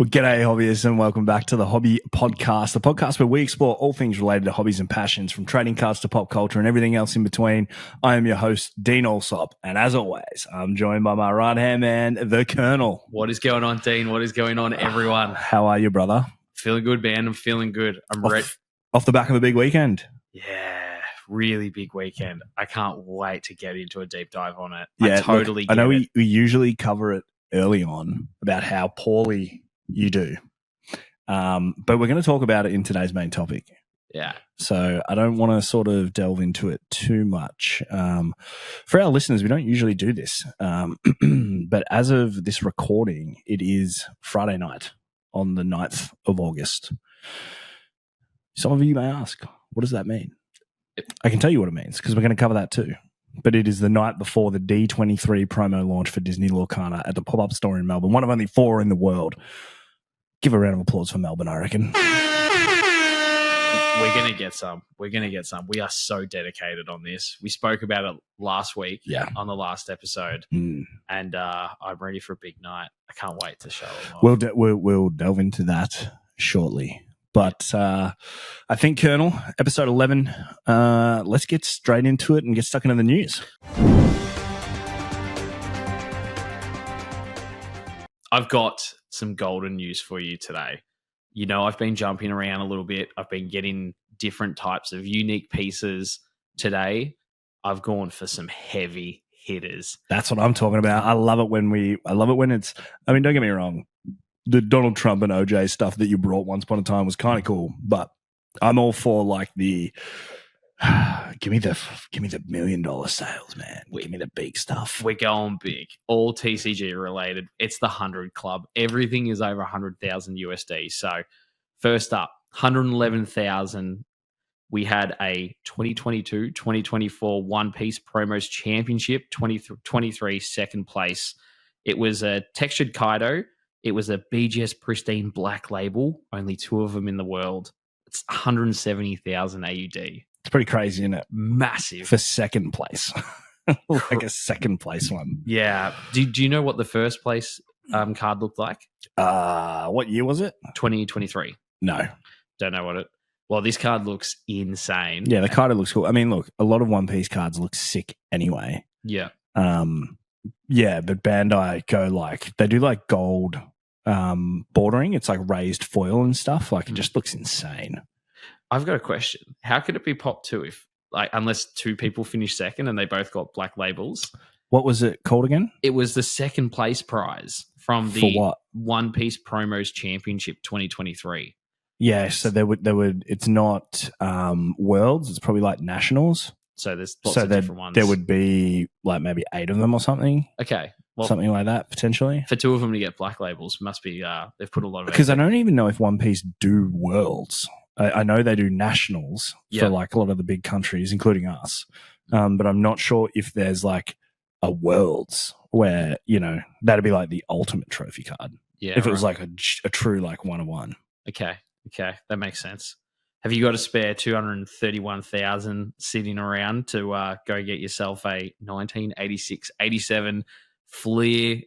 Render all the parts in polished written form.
Well, g'day, hobbyists, and welcome back to the Hobby Podcast, the podcast where we explore all things related to hobbies and passions, from trading cards to pop culture and everything else in between. I am your host, Dean Alsop, and as always, I'm joined by my right-hand man, the Colonel. What is going on, Dean? What is going on, everyone? How are you, brother? Feeling good, man. I'm feeling good. I'm ready. Off the back of a big weekend. Yeah, really big weekend. I can't wait to get into a deep dive on it. Yeah, I totally I know get it. we usually cover it early on about how poorly you do. But we're going to talk about it in today's main topic. Yeah. So I don't want to sort of delve into it too much. For our listeners, we don't usually do this. But as of this recording, it is Friday night on the 9th of August. Some of you may ask, what does that mean? I can tell you what it means because we're going to cover that too. But it is the night before the D23 promo launch for Disney Lorcana at the pop-up store in Melbourne, one of only 4 in the world. Give a round of applause for Melbourne, I reckon. We're going to get some. We're going to get some. We are so dedicated on this. We spoke about it last week on the last episode, and I'm ready for a big night. I can't wait to show it off. We'll delve into that shortly. But I think, Colonel, episode 11, let's get straight into it and get stuck into the news. I've got some golden news for you today. You know, I've been jumping around a little bit. I've been getting different types of unique pieces. Today, I've gone for some heavy hitters. That's what I'm talking about. I love it when it's, I mean, don't get me wrong. The Donald Trump and OJ stuff that you brought once upon a time was kind of cool, but I'm all for like the give me the $1 million sales, man. Give me the big stuff. We're going big. All TCG related. It's the 100 Club. Everything is over 100,000 USD. So first up, 111,000. We had a 2022-2024 One Piece Promos Championship, 23 second place. It was a textured Kaido. It was a BGS Pristine Black Label, only 2 of them in the world. It's 170,000 AUD. It's pretty crazy, isn't it? Massive. For second place. Like a second place one. Yeah. Do you know what the first place card looked like? What year was it? 2023. No. Don't know what it... Well, this card looks insane. Yeah, the card looks cool. I mean, look, a lot of One Piece cards look sick anyway. Yeah. Yeah, but Bandai go like, they do like gold bordering. It's like raised foil and stuff. Like it just looks insane. I've got a question. How could it be pop 2 if, like, unless 2 people finish second and they both got black labels? What was it called again? It was the second place prize from the One Piece Promos Championship 2023. Yeah, so there would. It's not worlds. It's probably like nationals. So there's lots of different ones. There would be like maybe 8 of them or something. Okay. Well, something like that, potentially. For 2 of them to get black labels must be, they've put a lot of... Because I don't even know if One Piece do worlds. I know they do nationals for like a lot of the big countries, including us. But I'm not sure if there's like a worlds where, you know, that'd be like the ultimate trophy card. Yeah. If it was like a true like 1-of-1. Okay. That makes sense. Have you got a spare 231,000 sitting around to go get yourself a 1986-87 Fleer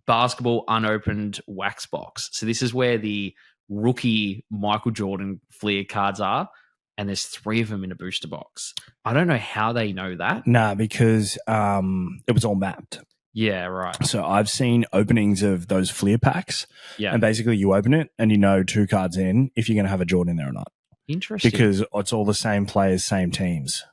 basketball unopened wax box? So this is where the rookie Michael Jordan Fleer cards are, and there's 3 of them in a booster box. I don't know how they know that. Nah, because it was all mapped. Yeah, right. So I've seen openings of those Fleer packs. Yeah. And basically you open it and you know 2 cards in if you're going to have a Jordan in there or not. Interesting. Because it's all the same players, same teams.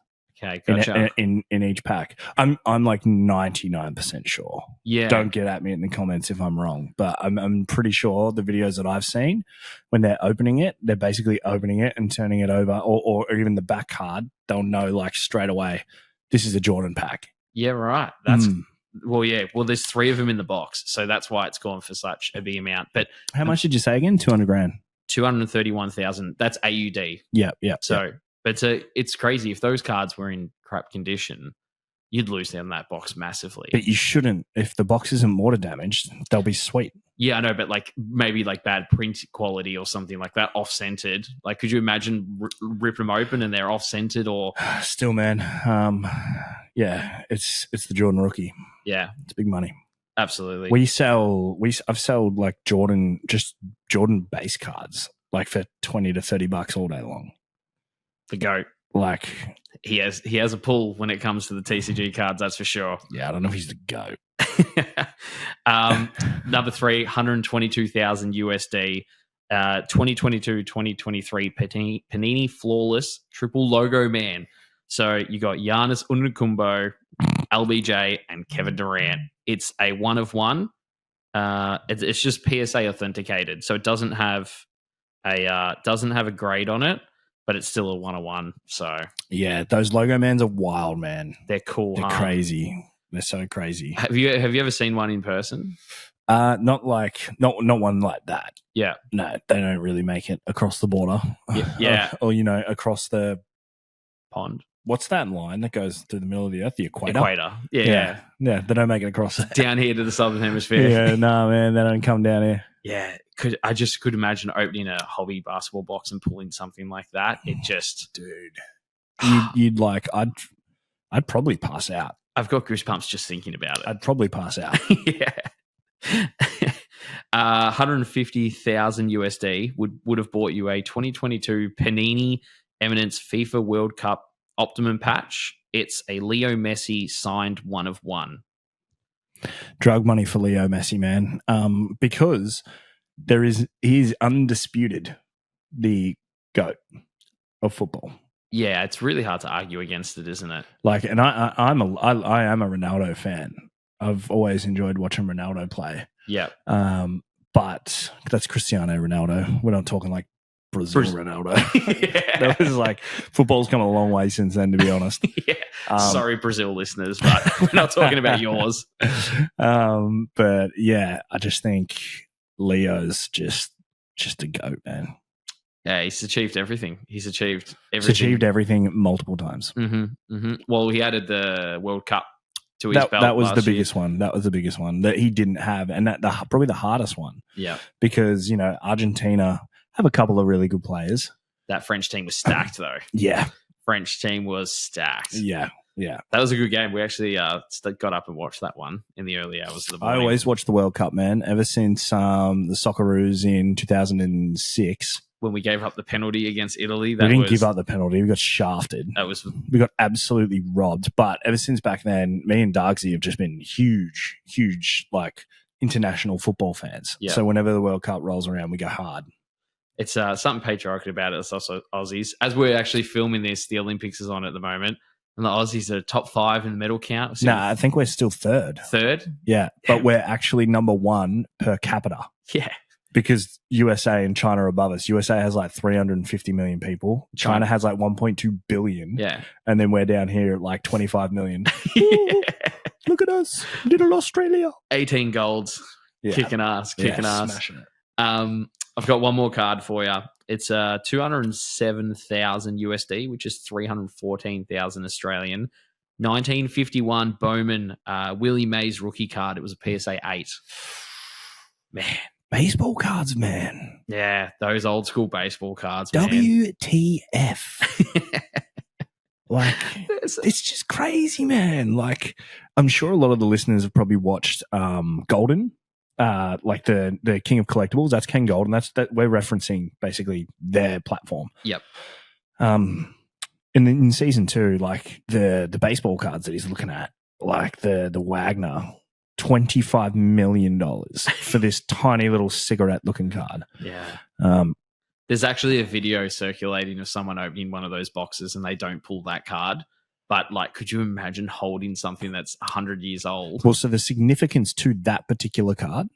Okay, gotcha. In each pack. I'm like 99% sure. Yeah. Don't get at me in the comments if I'm wrong. But I'm pretty sure the videos that I've seen, when they're opening it, they're basically opening it and turning it over, or even the back card, they'll know like straight away, this is a Jordan pack. Yeah, right. That's... Well, yeah. Well, there's 3 of them in the box, so that's why it's gone for such a big amount. But how much did you say again? 200 grand. 231,000. That's AUD. Yeah. So, but it's crazy. If those cards were in crap condition, you'd lose them that box massively. But you shouldn't. If the box isn't water damaged, they'll be sweet. Yeah, I know, but like maybe like bad print quality or something like that, off-centered. Like, could you imagine rip them open and they're off-centered or... Still, man. Yeah, it's the Jordan rookie. Yeah. It's big money. Absolutely. I've sold like Jordan base cards like for $20 to $30 all day long. The GOAT. Like he has a pull when it comes to the TCG cards, that's for sure. Yeah, I don't know if he's the GOAT. Number 3, 122,000 USD. 2022-2023 Panini Flawless Triple Logo Man. So you got Giannis Antetokounmpo, LBJ, and Kevin Durant. It's a 1 of 1. It's just PSA authenticated, so it doesn't have a grade on it, but it's still a 1 of 1. So yeah, those Logo Mans are wild, man. They're cool. They're crazy. They're so crazy. Have you ever seen one in person? Not one like that. Yeah. No, they don't really make it across the border. Yeah. or across the pond. What's that line that goes through the middle of the earth? The equator. Yeah. They don't make it across down here to the southern hemisphere. Yeah, no, man, they don't come down here. Yeah, I just could imagine opening a hobby basketball box and pulling something like that. It just, dude, you'd like, I'd probably pass out. I've got goosebumps just thinking about it. I'd probably pass out. Yeah. 150,000 USD would have bought you a 2022 Panini Eminence FIFA World Cup Optimum patch. It's a Leo Messi signed 1 of 1. Drug money for Leo Messi, man. Because he's undisputed the GOAT of football. Yeah, it's really hard to argue against it, isn't it? Like, and I am a Ronaldo fan. I've always enjoyed watching Ronaldo play. Yeah. But that's Cristiano Ronaldo. We're not talking like Brazil Ronaldo. Yeah. That was like, football's come a long way since then, to be honest. Yeah. Sorry, Brazil listeners, but we're not talking about yours. But yeah, I just think Leo's just a GOAT, man. Yeah, he's achieved everything. He's achieved everything. He's achieved everything multiple times. Mm-hmm, mm-hmm. Well, he added the World Cup to his belt. That was the biggest one. That was the biggest one that he didn't have, and probably the hardest one. Yeah, because Argentina have a couple of really good players. That French team was stacked, though. Yeah, French team was stacked. Yeah. That was a good game. We actually got up and watched that one in the early hours of the morning. I always watch the World Cup, man. Ever since the Socceroos in 2006. When we gave up the penalty against Italy. We didn't give up the penalty. We got shafted. We got absolutely robbed. But ever since back then, me and Dargsy have just been huge, like, international football fans. Yeah. So whenever the World Cup rolls around, we go hard. It's something patriotic about it. It's also Aussies. As we're actually filming this, the Olympics is on at the moment. And the Aussies are top 5 in the medal count. Nah, I think we're still third. Third? Yeah. But we're actually number 1 per capita. Yeah. Because USA and China are above us. USA has like 350 million people. China has like 1.2 billion. Yeah. And then we're down here at like 25 million. Yeah. Look at us. Little Australia. 18 golds. Yeah. Kicking ass. Smashing it. I've got one more card for you. It's 207,000 USD, which is 314,000 Australian. 1951 Bowman Willie Mays rookie card. It was a PSA 8. Man. Baseball cards, man. Yeah, those old school baseball cards, man. WTF. Like, it's just crazy, man. Like, I'm sure a lot of the listeners have probably watched Goldin, like the King of Collectibles. That's Ken Goldin. That we're referencing basically their platform. Yep. In season 2, like the baseball cards that he's looking at, like the Wagner. $25 million for this tiny little cigarette-looking card. Yeah. There's actually a video circulating of someone opening one of those boxes and they don't pull that card. But, like, could you imagine holding something that's 100 years old? Well, so the significance to that particular card,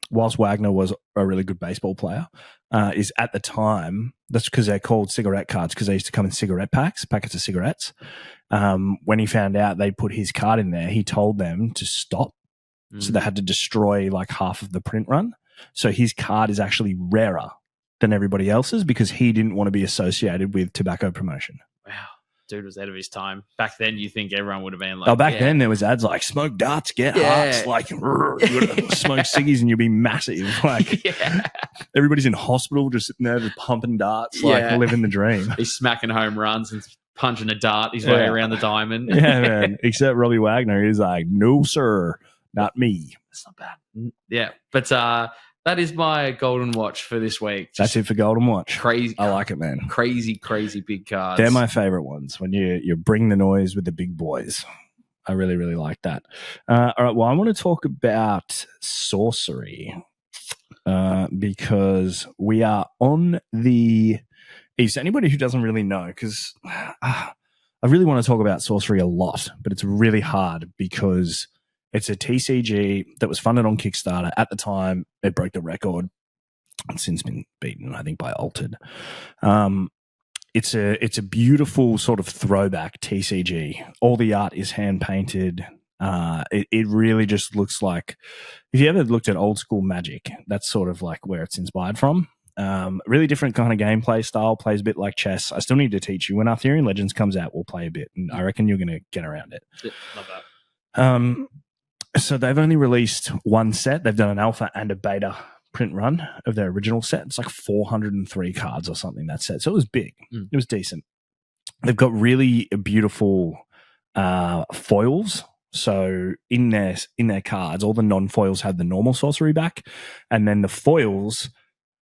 whilst Wagner was a really good baseball player, is at the time, that's because they're called cigarette cards because they used to come in cigarette packets of cigarettes. When he found out they put his card in there, he told them to stop. So they had to destroy like half of the print run. So his card is actually rarer than everybody else's because he didn't want to be associated with tobacco promotion. Wow. Dude was out of his time. Back then, you think everyone would have been like... Oh, back then there was ads like, smoke darts, get hearts. Like, smoke ciggies and you'll be massive. Like, everybody's in hospital just sitting there just pumping darts, like living the dream. He's smacking home runs and punching a dart his way around the diamond. Yeah, man. Except Robbie Wagner is like, no, sir. Not me. That's not bad. Yeah, but that is my Golden Watch for this week. That's it for Golden Watch. Crazy. I like it, man. Crazy big cards. They're my favorite ones when you bring the noise with the big boys. I really, really like that. All right, well, I want to talk about Sorcery because we are on the east. Anybody who doesn't really know, because I really want to talk about Sorcery a lot, but it's really hard because it's a TCG that was funded on Kickstarter. At the time, it broke the record. It's since been beaten, I think, by Altered. It's a beautiful sort of throwback TCG. All the art is hand painted. It really just looks like, if you ever looked at old school Magic, that's sort of like where it's inspired from. Really different kind of gameplay style. Plays a bit like chess. I still need to teach you. When Arthurian Legends comes out, we'll play a bit, and I reckon you're going to get around it. Yeah, love that. So they've only released one set. They've done an alpha and a beta print run of their original set. It's like 403 cards or something, that set. So it was big. It was decent. They've got really beautiful foils. So in their cards, all the non-foils have the normal sorcery back, and then the foils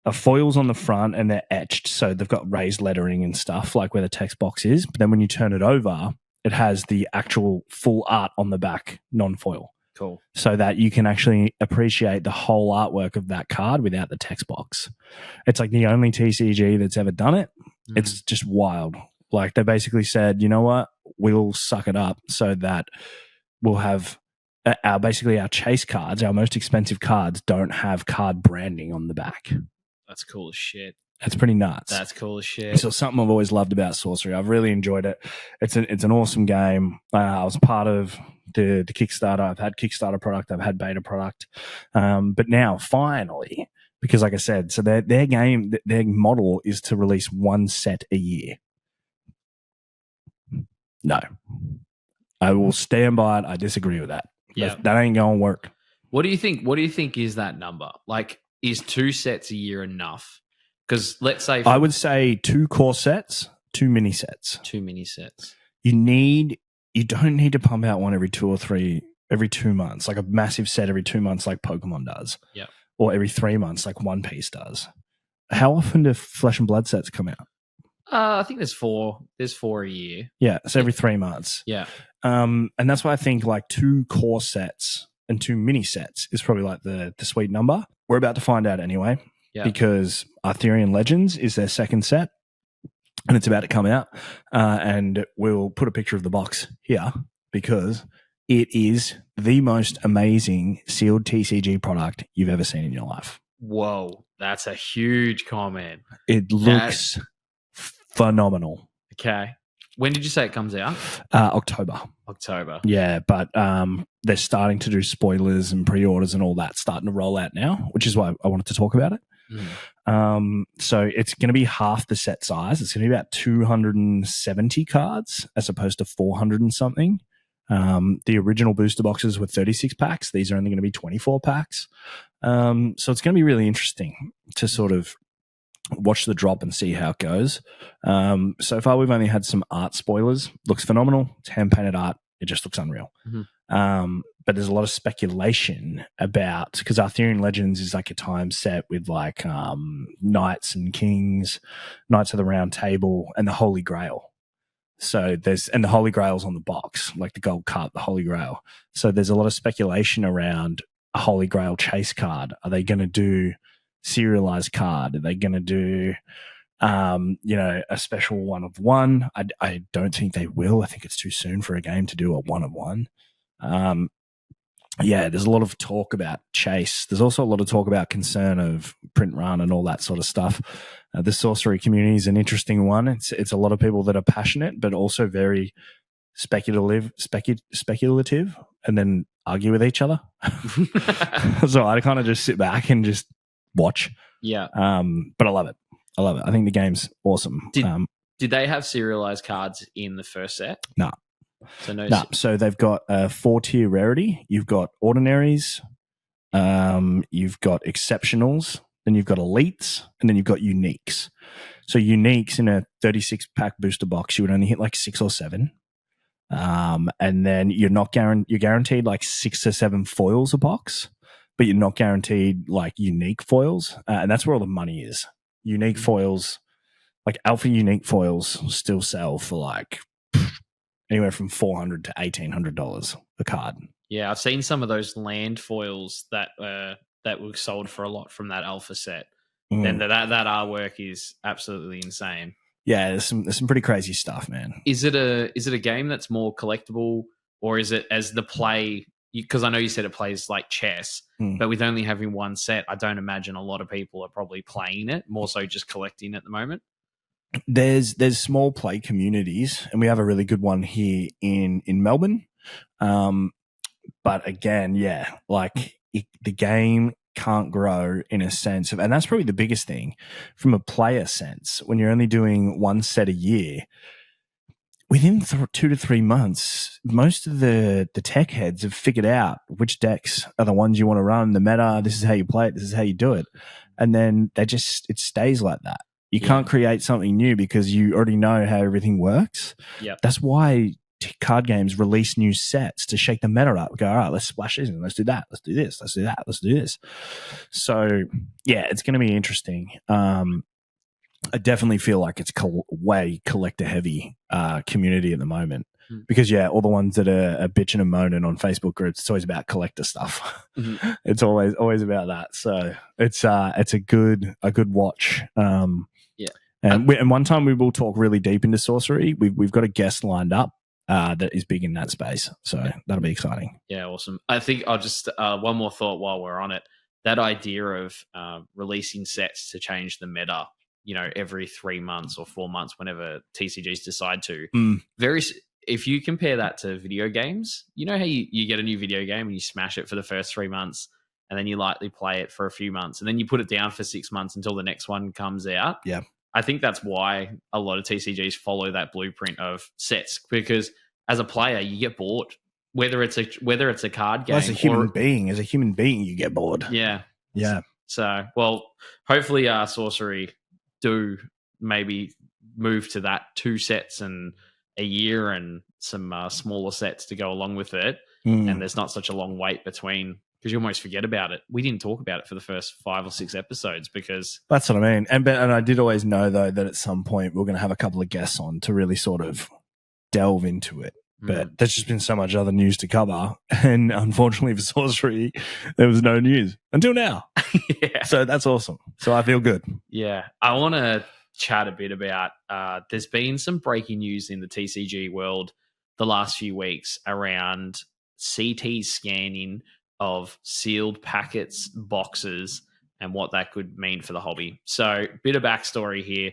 are foils on the front, and they're etched. So they've got raised lettering and stuff, like where the text box is. But then when you turn it over, it has the actual full art on the back, non-foil. Cool. So that you can actually appreciate the whole artwork of that card without the text box. It's like the only TCG that's ever done it. It's just wild. Like, they basically said, you know what? We'll suck it up so that we'll have our chase cards, our most expensive cards, don't have card branding on the back. That's cool as shit. That's pretty nuts. That's cool as shit. So something I've always loved about Sorcery. I've really enjoyed it. It's an awesome game. I was part of the Kickstarter. I've had Kickstarter product. I've had beta product. But now, finally, because like I said, so their model is to release one set a year. No. I will stand by it. I disagree with that. Yeah. That ain't going to work. What do you think? What do you think is that number? Like, is 2 sets a year enough? Because let's say... I would say 2 core sets, 2 mini sets. 2 mini sets. You don't need to pump out one every 2 or 3, every 2 months, like a massive set every 2 months like Pokemon does. Yeah. Or every 3 months like One Piece does. How often do Flesh and Blood sets come out? I think there's 4. There's 4 a year. Yeah, so every 3 months. Yeah. And that's why I think like 2 core sets and 2 mini sets is probably like the sweet number. We're about to find out anyway. Yeah. Because Arthurian Legends is their second set, and it's about to come out. And we'll put a picture of the box here because it is the most amazing sealed TCG product you've ever seen in your life. Whoa, that's a huge comment. It looks phenomenal. Okay. When did you say it comes out? October. Yeah, but they're starting to do spoilers and pre-orders and all that starting to roll out now, which is why I wanted to talk about it. So it's going to be half the set size. It's going to be about 270 cards as opposed to 400 and something. The original booster boxes were 36 packs. These are only going to be 24 packs. So it's going to be really interesting to sort of watch the drop and see how it goes. So far, we've only had some art spoilers. Looks phenomenal. It's hand-painted art. It just looks unreal. But there's a lot of speculation about, because Arthurian Legends is like a time set with like knights and kings, Knights of the Round Table, and the Holy Grail. So and the Holy Grail's on the box, like the gold cup, the Holy Grail. So there's a lot of speculation around a Holy Grail chase card. Are they going to do serialized card? Are they going to do a special 1 of 1? I don't think they will. I think it's too soon for a game to do a 1 of 1. There's a lot of talk about chase. There's also a lot of talk about concern of print run and all that sort of stuff. The Sorcery community is an interesting one. It's a lot of people that are passionate, but also very speculative, and then argue with each other. So I kind of just sit back and just watch. Yeah. But I love it. I think the game's awesome. Did they have serialized cards in the first set? No. So no. So they've got a 4-tier rarity. You've got ordinaries, you've got exceptionals, then you've got elites, and then you've got uniques. So uniques in a 36-pack booster box, you would only hit like 6 or 7. And then you're guaranteed like 6 or 7 foils a box. but you're not guaranteed like unique foils, and that's where all the money is. Unique foils, like alpha unique foils, still sell for like anywhere from $400 to $1,800 a card. Yeah, I've seen some of those land foils that were sold for a lot from that alpha set. Then that artwork is absolutely insane. Yeah, there's some pretty crazy stuff, man. Is it a game that's more collectible, or is it as the play? Because I know you said it plays like chess, but with only having one set, I don't imagine a lot of people are probably playing it. More so, just collecting at the moment. There's small play communities, and we have a really good one here in Melbourne. But again, yeah, like the game can't grow in a sense of, and that's probably the biggest thing from a player sense. When you're only doing one set a year, within 2 to 3 months, most of the tech heads have figured out which decks are the ones you want to run, the meta. This is how you play it. This is how you do it, and then it stays like that. You can't create something new because you already know how everything works. Yep. That's why card games release new sets to shake the meta up. Go, all right, let's splash this in. Let's do that. Let's do this. Let's do that. Let's do this. So, yeah, it's going to be interesting. I definitely feel like it's way collector heavy community at the moment. Because, yeah, all the ones that are bitching and moaning on Facebook groups, it's always about collector stuff. Mm-hmm. It's always about that. So it's a good watch. And one time we will talk really deep into sorcery. We've got a guest lined up that is big in that space. So that'll be exciting. Yeah, awesome. I think I'll just one more thought while we're on it. That idea of releasing sets to change the meta, every 3 months or 4 months, whenever TCGs decide to. If you compare that to video games, you know how you get a new video game and you smash it for the first 3 months, and then you lightly play it for a few months, and then you put it down for 6 months until the next one comes out. Yeah. I think that's why a lot of TCGs follow that blueprint of sets, because as a player, you get bored. Whether it's a card game, as a human being, you get bored. Yeah. Yeah. So, hopefully, Sorcery do maybe move to that 2 sets and a year and some smaller sets to go along with it, and there's not such a long wait between. Because you almost forget about it. We didn't talk about it for the first 5 or 6 episodes because... That's what I mean. And I did always know, though, that at some point we're going to have a couple of guests on to really sort of delve into it. But there's just been so much other news to cover. And unfortunately for Sorcery, there was no news until now. Yeah. So that's awesome. So I feel good. Yeah. I want to chat a bit about... there's been some breaking news in the TCG world the last few weeks around CT scanning of sealed packets, boxes, and what that could mean for the hobby. So, bit of backstory here.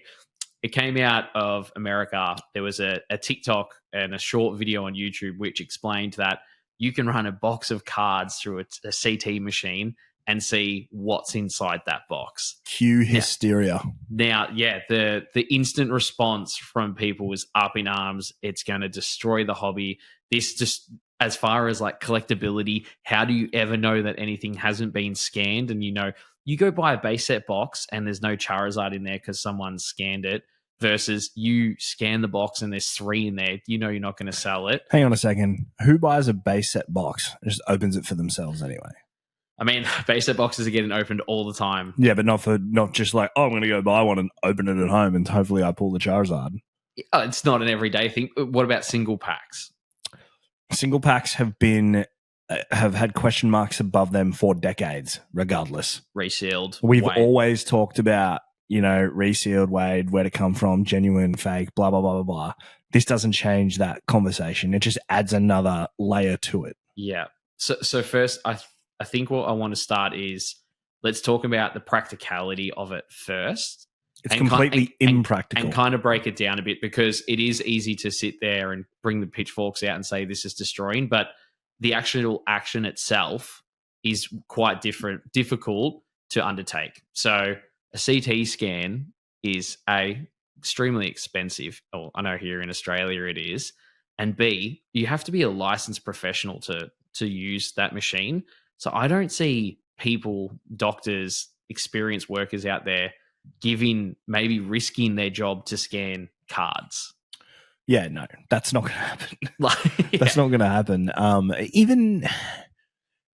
It came out of America. There was a TikTok and a short video on YouTube which explained that you can run a box of cards through a CT machine and see what's inside that box. Cue hysteria. Now, the instant response from people was up in arms. It's going to destroy the hobby. This just... As far as like collectability, how do you ever know that anything hasn't been scanned? And you go buy a base set box and there's no Charizard in there because someone scanned it, versus you scan the box and there's 3 in there. You're not going to sell it. Hang on a second. Who buys a base set box and just opens it for themselves anyway? I mean, base set boxes are getting opened all the time. Yeah, but not just like, I'm going to go buy one and open it at home and hopefully I pull the Charizard. It's not an everyday thing. What about single packs? Single packs have had question marks above them for decades, regardless. Resealed. We've always talked about, resealed, Wade, where to come from, genuine, fake, blah, blah, blah, blah, blah. This doesn't change that conversation. It just adds another layer to it. Yeah. So first, I think what I want to start is let's talk about the practicality of it first. It's completely impractical. And kind of break it down a bit, because it is easy to sit there and bring the pitchforks out and say this is destroying, but the actual action itself is quite difficult to undertake. So a CT scan is extremely expensive. Oh, I know here in Australia it is. And B, you have to be a licensed professional to use that machine. So I don't see people, doctors, experienced workers out there maybe risking their job to scan cards. Yeah, no, that's not going to happen. That's not going to happen. Even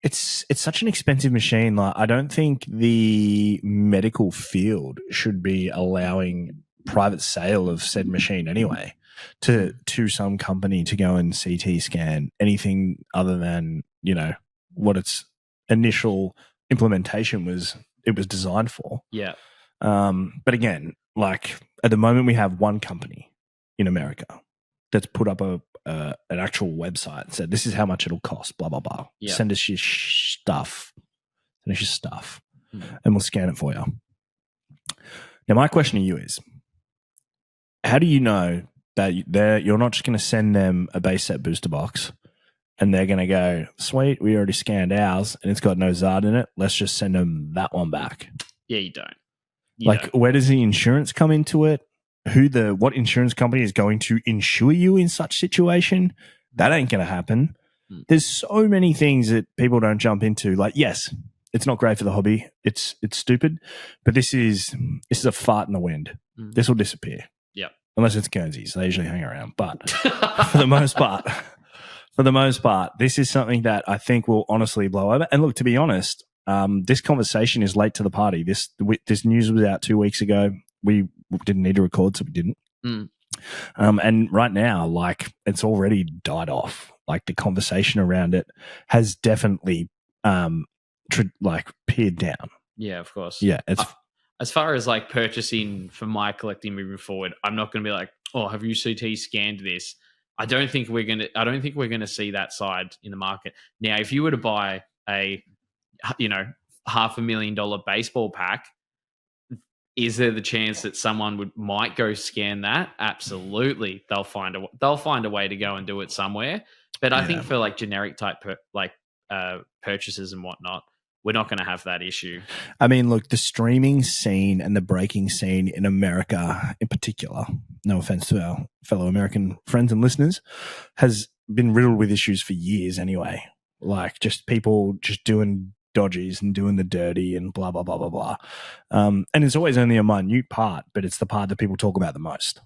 it's such an expensive machine. Like, I don't think the medical field should be allowing private sale of said machine anyway to some company to go and CT scan anything other than, you know, what its initial implementation was. It was designed for. Yeah. But again, like at the moment we have one company in America that's put up an actual website and said, this is how much it'll cost, blah, blah, blah. Yeah. Send us your stuff. Send us your stuff Mm. and we'll scan it for you. Now, my question to you is, how do you know that you're not just going to send them a base set booster box and they're going to go, sweet, we already scanned ours and it's got no Zard in it. Let's just send them that one back. Yeah, you don't. Where does the insurance come into it? What insurance company is going to insure you in such situation? That ain't going to happen. There's so many things that people don't jump into. Like, yes, it's not great for the hobby. It's stupid, but this is a fart in the wind. This will disappear. Yep. Unless it's Guernseys, they usually hang around. But for the most part, this is something that I think will honestly blow over. And look, to be honest, this conversation is late to the party. This news was out 2 weeks ago. We didn't need to record, so we didn't. And right now, like, it's already died off. Like, the conversation around it has definitely peered down. Yeah, of course. Yeah, it's as far as like purchasing for my collecting moving forward, I'm not going to be like, oh, have you CT scanned this? I don't think we're gonna see that side in the market. Now, if you were to buy a, you know, $500,000 baseball pack, is there the chance that someone might go scan that? Absolutely, they'll find a way to go and do it somewhere. But I think for like generic type purchases and whatnot, we're not going to have that issue. I mean, look, the streaming scene and the breaking scene in America in particular, no offense to our fellow American friends and listeners, has been riddled with issues for years anyway. Like, just people just doing dodgies and doing the dirty and blah, blah, blah, blah, blah. And it's always only a minute part, but it's the part that people talk about the most.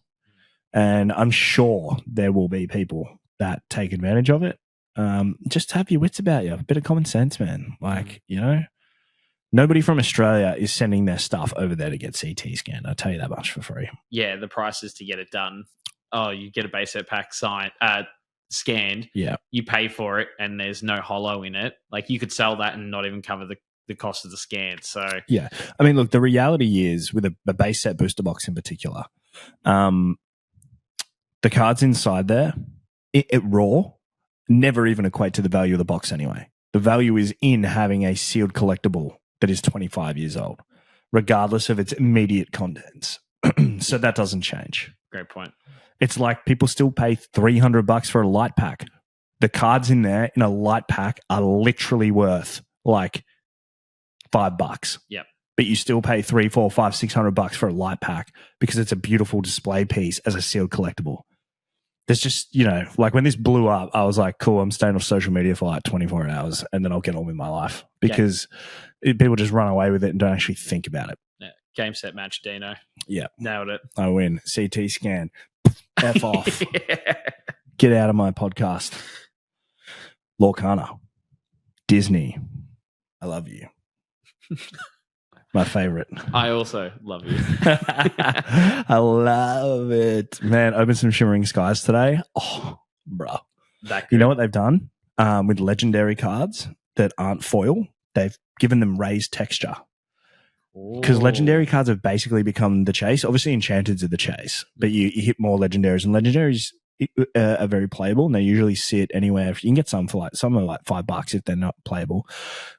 And I'm sure there will be people that take advantage of it. Just have your wits about you. A bit of common sense, man. Like, you know, nobody from Australia is sending their stuff over there to get CT scanned. I'll tell you that much for free. Yeah, the price is to get it done. Oh, you get a base set pack scanned. Yeah. You pay for it and there's no hollow in it. Like, you could sell that and not even cover the cost of the scan. So yeah. I mean, look, the reality is with a base set booster box in particular, the cards inside there, it raw, never even equate to the value of the box anyway. The value is in having a sealed collectible that is 25 years old, regardless of its immediate contents. So that doesn't change. Great point. It's like people still pay $300 for a light pack. The cards in there in a light pack are literally worth like $5. Yep. But you still pay $300, $400, $500, $600 for a light pack because it's a beautiful display piece as a sealed collectible. There's just, you know, like when this blew up, I was like, cool, I'm staying off social media for like 24 hours and then I'll get on with my life because people just run away with it and don't actually think about it. Yeah. Game, set, match, Dino. Yeah. Nailed it. I win. CT scan. F off. Get out of my podcast. Lorcana. Disney. I love you. My favorite. I also love you. I love it. Man, open some Shimmering Skies today. Oh, bro. You know what they've done with legendary cards that aren't foil? They've given them raised texture. Because legendary cards have basically become the chase. Obviously, enchanteds are the chase, but you hit more legendaries, and legendaries are very playable, and they usually sit anywhere. You can get some for like, some are like $5 if they're not playable,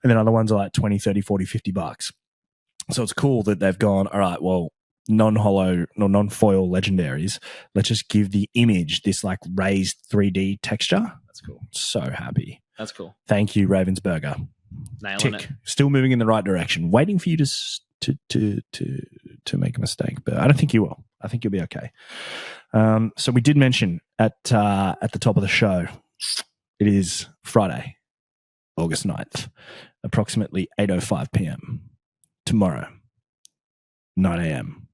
and then other ones are like 20, 30, 40, $50. So it's cool that they've gone, all right, well, non-hollow or non-foil legendaries, let's just give the image this like raised 3D texture. That's cool. So happy. That's cool. Thank you, Ravensburger. Nailing it. Still moving in the right direction. Waiting for you to make a mistake, but I don't think you will. I think you'll be okay. So we did mention at the top of the show, it is Friday, August 9th, approximately 8:05 p.m. Tomorrow, 9 a.m.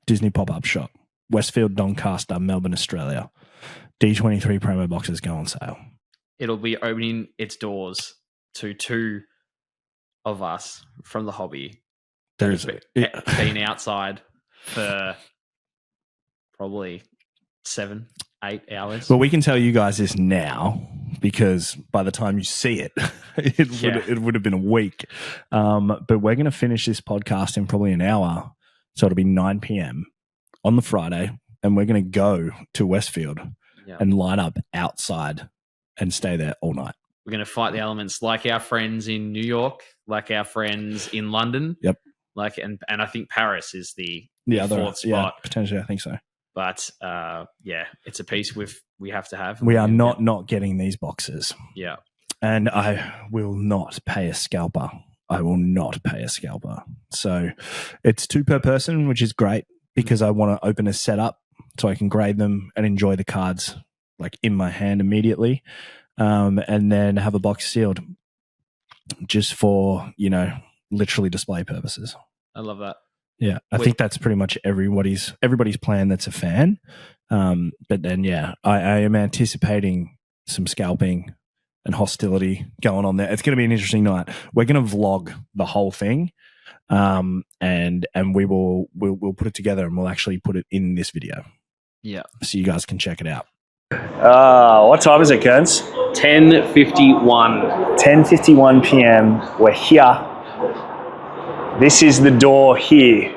Disney pop-up shop, Westfield, Doncaster, Melbourne, Australia. D23 promo boxes go on sale. It'll be opening its doors to two of us from the hobby There's been outside for probably 7-8 hours. Well, we can tell you guys this now because by the time you see it, it would have been a week. But we're going to finish this podcast in probably an hour. So it'll be 9 p.m. on the Friday. And we're going to go to Westfield and line up outside and stay there all night. We're going to fight the elements like our friends in New York, like our friends in London. Yep. And I think Paris is the other fourth spot. Yeah, potentially, I think so. But it's a piece we have to have. We are not getting these boxes. Yeah. And I will not pay a scalper. I will not pay a scalper. So it's 2 per person, which is great because I want to open a setup so I can grade them and enjoy the cards like in my hand immediately. And then have a box sealed just for, literally display purposes. I love that. Yeah, I think that's pretty much everybody's plan that's a fan. But then, I am anticipating some scalping and hostility going on there. It's going to be an interesting night. We're going to vlog the whole thing, and we'll put it together and we'll actually put it in this video. Yeah, so you guys can check it out. What time is it, Kearns? 10:51. 10:51 p.m. We're here. This is the door here.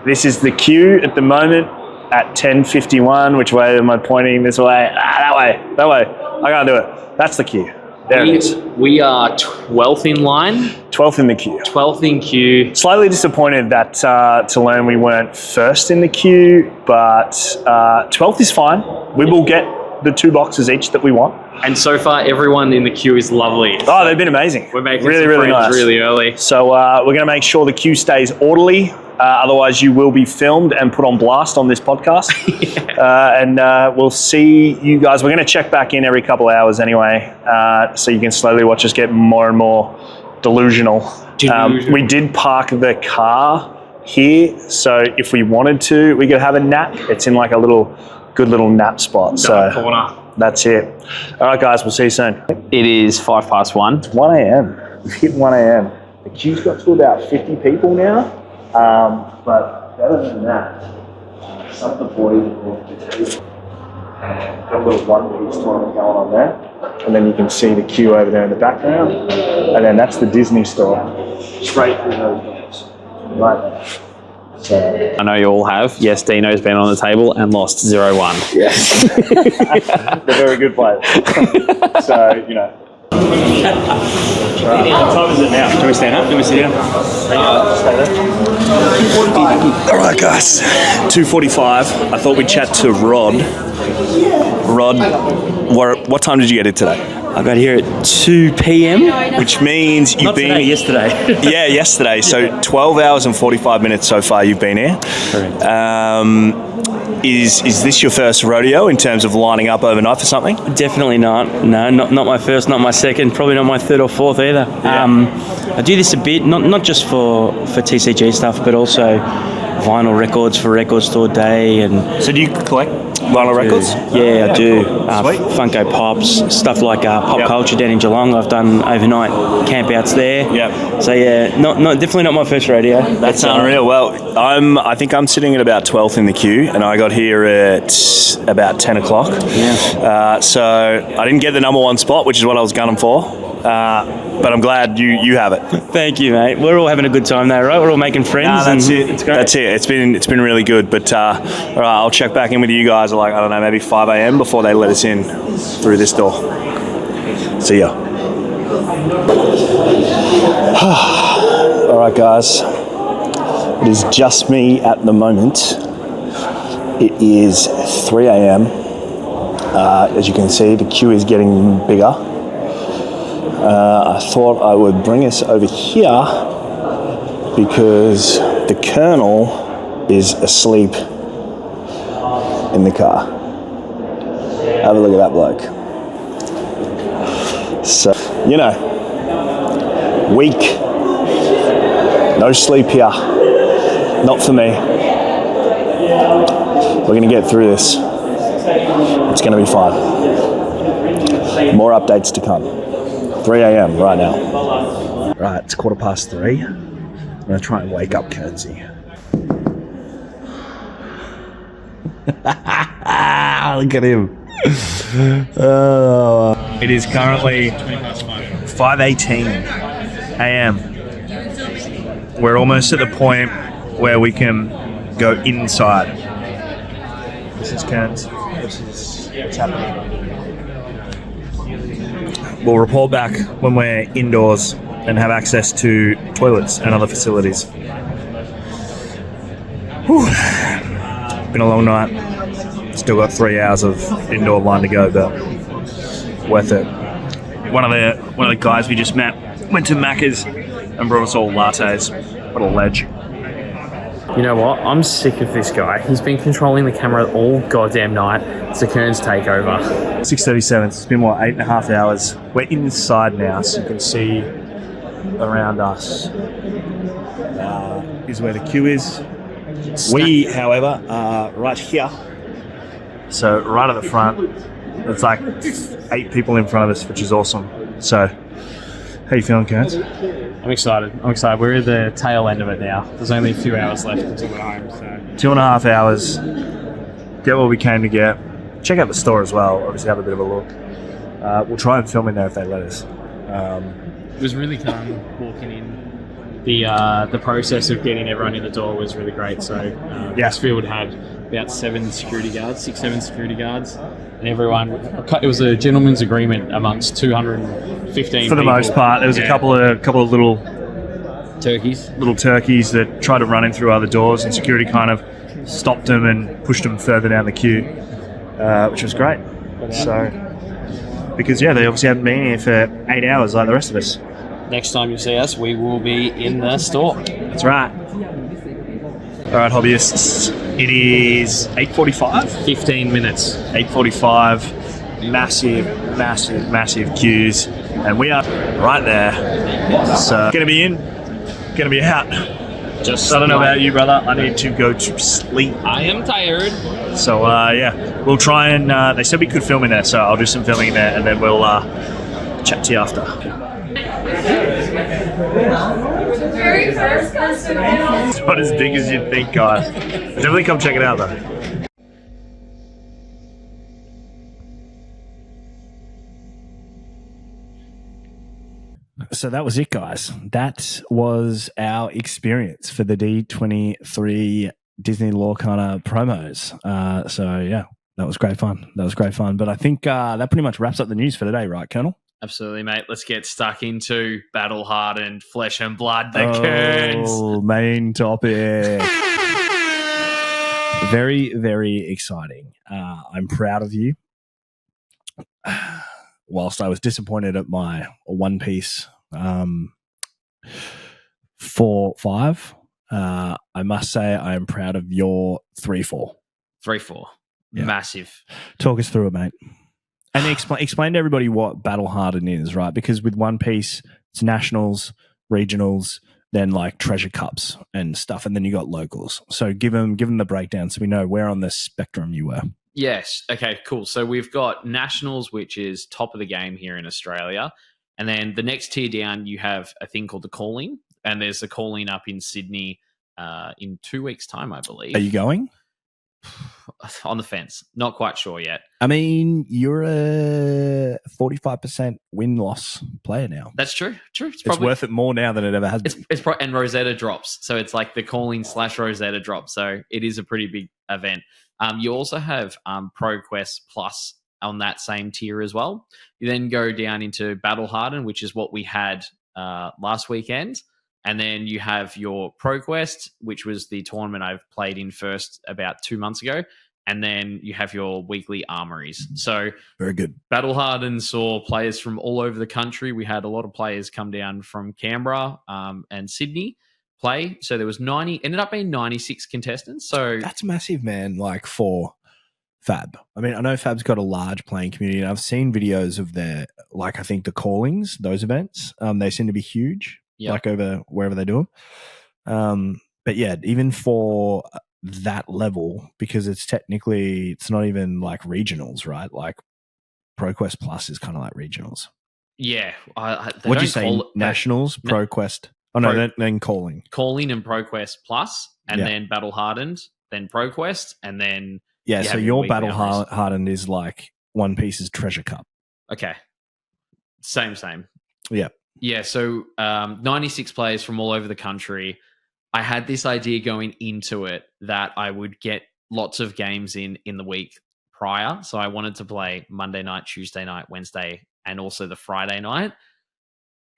This is the queue at the moment at 10:51. Which way am I pointing? This way? That way. I can't do it. That's the queue. There it is. We are 12th in line. 12th in the queue. 12th in queue. Slightly disappointed that to learn we weren't first in the queue, but 12th is fine. We will get the 2 boxes each that we want. And so far, everyone in the queue is lovely. Oh, they've been amazing. We're making really, some really friends nice. really early. So we're going to make sure the queue stays orderly. Otherwise, you will be filmed and put on blast on this podcast. And we'll see you guys. We're going to check back in every couple of hours anyway, so you can slowly watch us get more and more delusional. We did park the car here, so if we wanted to, we could have a nap. It's in like a good little nap spot. So corner. That's it. All right, guys, we'll see you soon. It is 1:05. It's 1 a.m. We've hit 1 a.m. The queue's got to about 50 people now. But better than that, some of the boys have brought the table. Got a little one-piece tournament going on there. And then you can see the queue over there in the background. And then that's the Disney store. Straight through those doors. Right there. So, I know you all have. Yes, Dino's been on the table and lost 0-1. yes. They're very good players. So, What time is it now? Can we stand up? Can we sit down? Stay there. All right, guys. 2:45. I thought we'd chat to Rod. Rod, what time did you get here today? I got here at 2 p.m. Which means you've been today, yesterday. Yeah, yesterday. So 12 hours and 45 minutes so far you've been here. Correct. Is this your first rodeo in terms of lining up overnight for something? Definitely not. No, not my first, not my second, probably not my third or fourth either. Yeah. I do this a bit, not just for TCG stuff, but also vinyl records for Record Store Day. And So do you collect vinyl records? Yeah, I do. Sweet. Funko Pops, stuff like Pop Yep. Culture down in Geelong. I've done overnight campouts there. Yep. So yeah, definitely not my first rodeo. That's unreal. Well, I think I'm sitting at about 12th in the queue, and I got here at about 10 o'clock. Yeah. So I didn't get the number 1 spot, which is what I was gunning for. But I'm glad you have it. Thank you, mate. We're all having a good time though, right? We're all making friends. That's and it. It's great. That's it. It's been really good. But all right, I'll check back in with you guys at like, I don't know, maybe 5 a.m. before they let us in through this door. See ya. All right, guys. It is just me at the moment. It is 3 a.m. As you can see, the queue is getting bigger. I thought I would bring us over here because the Colonel is asleep in the car. Have a look at that bloke. So, weak. No sleep here. Not for me. We're going to get through this. It's going to be fine. More updates to come. 3 a.m. right now. Right, it's 3:15. I'm going to try and wake up Kenzie. Look at him. It is currently 5:18 a.m. We're almost at the point where we can go inside. This is Kearns. This is what's happening. We'll report back when we're indoors and have access to toilets and other facilities. Whew. Been a long night. Still got 3 hours of indoor line to go, but worth it. One of the guys we just met went to Macca's and brought us all lattes. What a ledge. You know what? I'm sick of this guy. He's been controlling the camera all goddamn night. It's a Kearns takeover. 6:37. It's been, 8.5 hours. We're inside now, so you can see around us is where the queue is. We, however, are right here. So right at the front. It's like 8 people in front of us, which is awesome. So, how you feeling, Kearns? I'm excited. We're at the tail end of it now. There's only a few hours left until we're home. So 2.5 hours. Get what we came to get. Check out the store as well. Obviously, have a bit of a look. We'll try and film in there if they let us. It was really calm walking in. The process of getting everyone in the door was really great. So this field had about 7 security guards, 6-7 security guards, and everyone. It was a gentleman's agreement amongst 215 for the people. most part. There was a couple of little turkeys that tried to run in through other doors, and security kind of stopped them and pushed them further down the queue, which was great. So, because they obviously haven't been here for 8 hours like the rest of us. Next time you see us, we will be in the store. That's right. All right, hobbyists. It is 8:45. 15 minutes. 8:45. Massive queues, and we are right there. So, gonna be in, gonna be out. Just I don't know about you, brother. I need to go to sleep. I am tired. So we'll try and. They said we could film in there, so I'll do some filming in there, and then we'll chat to you after. Very first customer. It's not as big as you'd think, guys. Definitely come check it out, though. So that was it, guys. That was our experience for the D23 Disney Lorcana promos. That was great fun. But I think that pretty much wraps up the news for today, right, Colonel? Absolutely, mate. Let's get stuck into Battle Hardened, Flesh and Blood, the Kearns. Main topic. Very, very exciting. I'm proud of you. Whilst I was disappointed at my One Piece 4-5, I must say I am proud of your 3-4. 3-4. Yeah. Massive. Talk us through it, mate. And explain to everybody what Battle Hardened is, right? Because with One Piece, it's nationals, regionals, then like treasure cups and stuff, and then you got locals. So give them the breakdown so we know where on the spectrum you were. Yes. Okay, cool. So we've got nationals, which is top of the game here in Australia. And then the next tier down, you have a thing called the Calling. And there's the Calling up in Sydney in 2 weeks' time, I believe. Are you going? On the fence. Not quite sure yet. I mean, you're a 45% win-loss player now. That's true. It's worth it more now than it ever has been. And Rosetta drops. So it's like the Calling / Rosetta drop. So it is a pretty big event. You also have ProQuest Plus on that same tier as well. You then go down into Battle Hardened, which is what we had last weekend. And then you have your ProQuest, which was the tournament I've played in first about 2 months ago. And then you have your weekly armories. So very good. Battle Hardened saw players from all over the country. We had a lot of players come down from Canberra and Sydney play. So there was ended up being 96 contestants. So that's massive, man. Like for Fab. I mean, I know Fab's got a large playing community, and I've seen videos of their, like, I think the Callings, those events. They seem to be huge. Yep. Like over wherever they do them. But yeah, even for that level, because it's not even like regionals, right? Like ProQuest Plus is kind of like regionals. Yeah. What'd you say? Nationals, ProQuest. Oh, no, then Calling. Calling and ProQuest Plus, and Yeah. then Battle Hardened, then ProQuest, and then... Yeah, you so have your weekly Battle honours. Hardened is like One Piece's Treasure Cup. Okay. Same. Yeah. Yeah, so 96 players from all over the country. I had this idea going into it that I would get lots of games in the week prior. So I wanted to play Monday night, Tuesday night, Wednesday, and also the Friday night.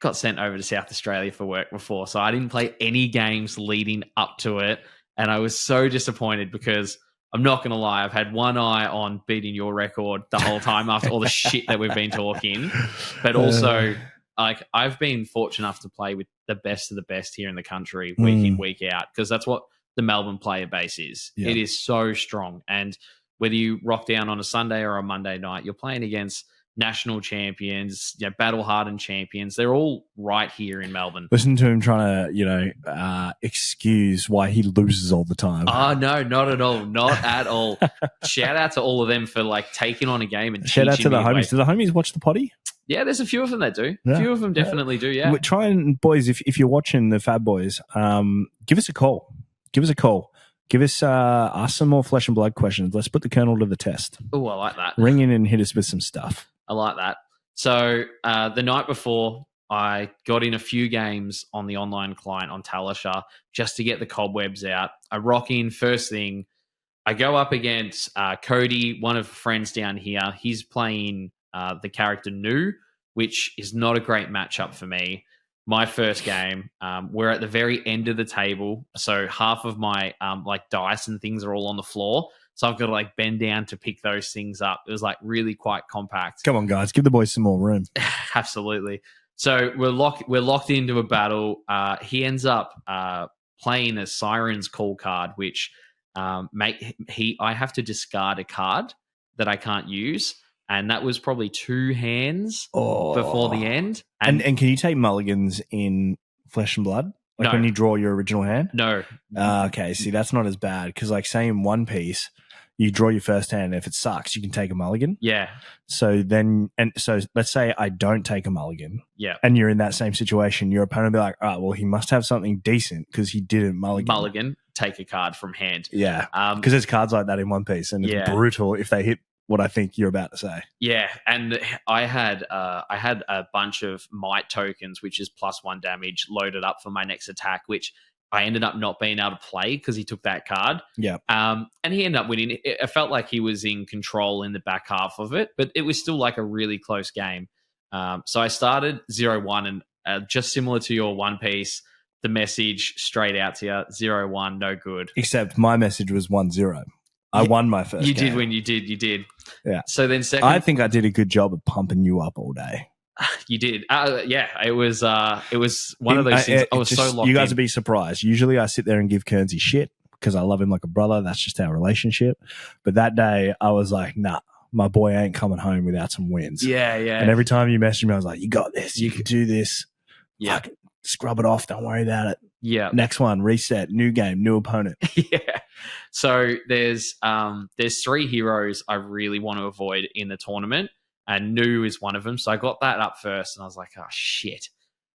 Got sent over to South Australia for work before, so I didn't play any games leading up to it. And I was so disappointed because I'm not going to lie, I've had one eye on beating your record the whole time after all the shit that we've been talking. But also, like, I've been fortunate enough to play with the best of the best here in the country week in, week out, because that's what the Melbourne player base is. Yeah. It is so strong. And whether you rock down on a Sunday or a Monday night, you're playing against national champions, battle hardened champions. They're all right here in Melbourne. Listen to him trying to, excuse why he loses all the time. Oh, no, not at all. Not at all. Shout out to all of them for like taking on a game and shout out to the me homies. Do the homies watch the potty? Yeah, there's a few of them that do. A few of them definitely do, yeah. Try and, boys, if you're watching the Fab Boys, give us a call. Give us ask some more flesh and blood questions. Let's put the Colonel to the test. Oh, I like that. Ring in and hit us with some stuff. I like that. So the night before, I got in a few games on the online client on Talisha just to get the cobwebs out. I rock in first thing. I go up against Cody, one of the friends down here. He's playing the character Nu, which is not a great matchup for me. My first game, we're at the very end of the table. So half of my like dice and things are all on the floor. So I've got to like bend down to pick those things up. It was like really quite compact. Come on, guys, give the boys some more room. Absolutely. So we're locked into a battle. He ends up playing a Siren's Call card, which I have to discard a card that I can't use. And that was probably 2 hands before the end. And can you take mulligans in Flesh and Blood? Like when you draw your original hand? No. Okay, see, that's not as bad. Because like say in One Piece, you draw your first hand, and if it sucks, you can take a mulligan. Yeah. So let's say I don't take a mulligan. Yeah. And you're in that same situation. Your opponent will be like, all right, well, he must have something decent because he didn't mulligan. Take a card from hand. Yeah. Because there's cards like that in One Piece, and it's brutal if they hit what I think you're about to say. Yeah, and I had a bunch of might tokens, which is +1 damage, loaded up for my next attack, which I ended up not being able to play because he took that card. Yeah. And he ended up winning. It felt like he was in control in the back half of it, but it was still like a really close game. So I started 0-1, and just similar to your One Piece, the message straight out to you, 0-1, no good. Except my message was 1-0. I won my first game. You did win. You did. Yeah. So then second... I think I did a good job of pumping you up all day. You did. Yeah, it was one of those things. I was so locked in. You guys would be surprised. Usually I sit there and give Kernsey shit because I love him like a brother. That's just our relationship. But that day I was like, nah, my boy ain't coming home without some wins. Yeah. And every time you messaged me, I was like, you got this. You can do this. Yeah. Fuck it. Scrub it off. Don't worry about it. Yeah. Next one, reset, new game, new opponent. Yeah. So there's 3 heroes I really want to avoid in the tournament, and Nu is one of them. So I got that up first, and I was like, oh shit.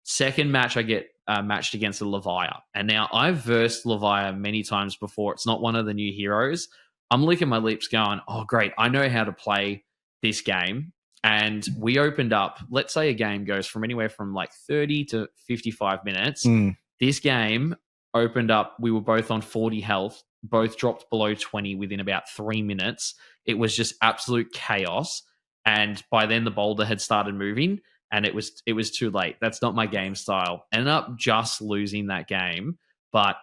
Second match, I get matched against a Leviah, and now I've versed Leviah many times before. It's not one of the new heroes. I'm licking my lips, going, oh great, I know how to play this game. And we opened up. Let's say a game goes from anywhere from like 30 to 55 minutes. This game opened up. We were both on 40 health. Both dropped below 20 within about 3 minutes. It was just absolute chaos. And by then the boulder had started moving, and it was too late. That's not my game style. Ended up just losing that game, but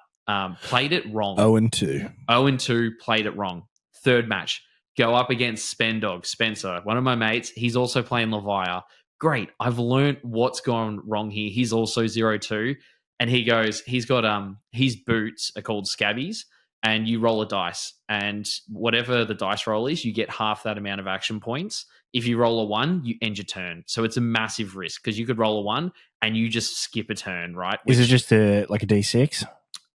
played it wrong. 0-2. 0-2, played it wrong. Third match, go up against Spencer, one of my mates. He's also playing Leviah. Great. I've learned what's gone wrong here. He's also 0-2. And he goes, he's got his boots are called scabbies. And you roll a dice, and whatever the dice roll is, you get half that amount of action points. If you roll a 1, you end your turn. So it's a massive risk because you could roll a 1 and you just skip a turn, right? Is it just like a D6?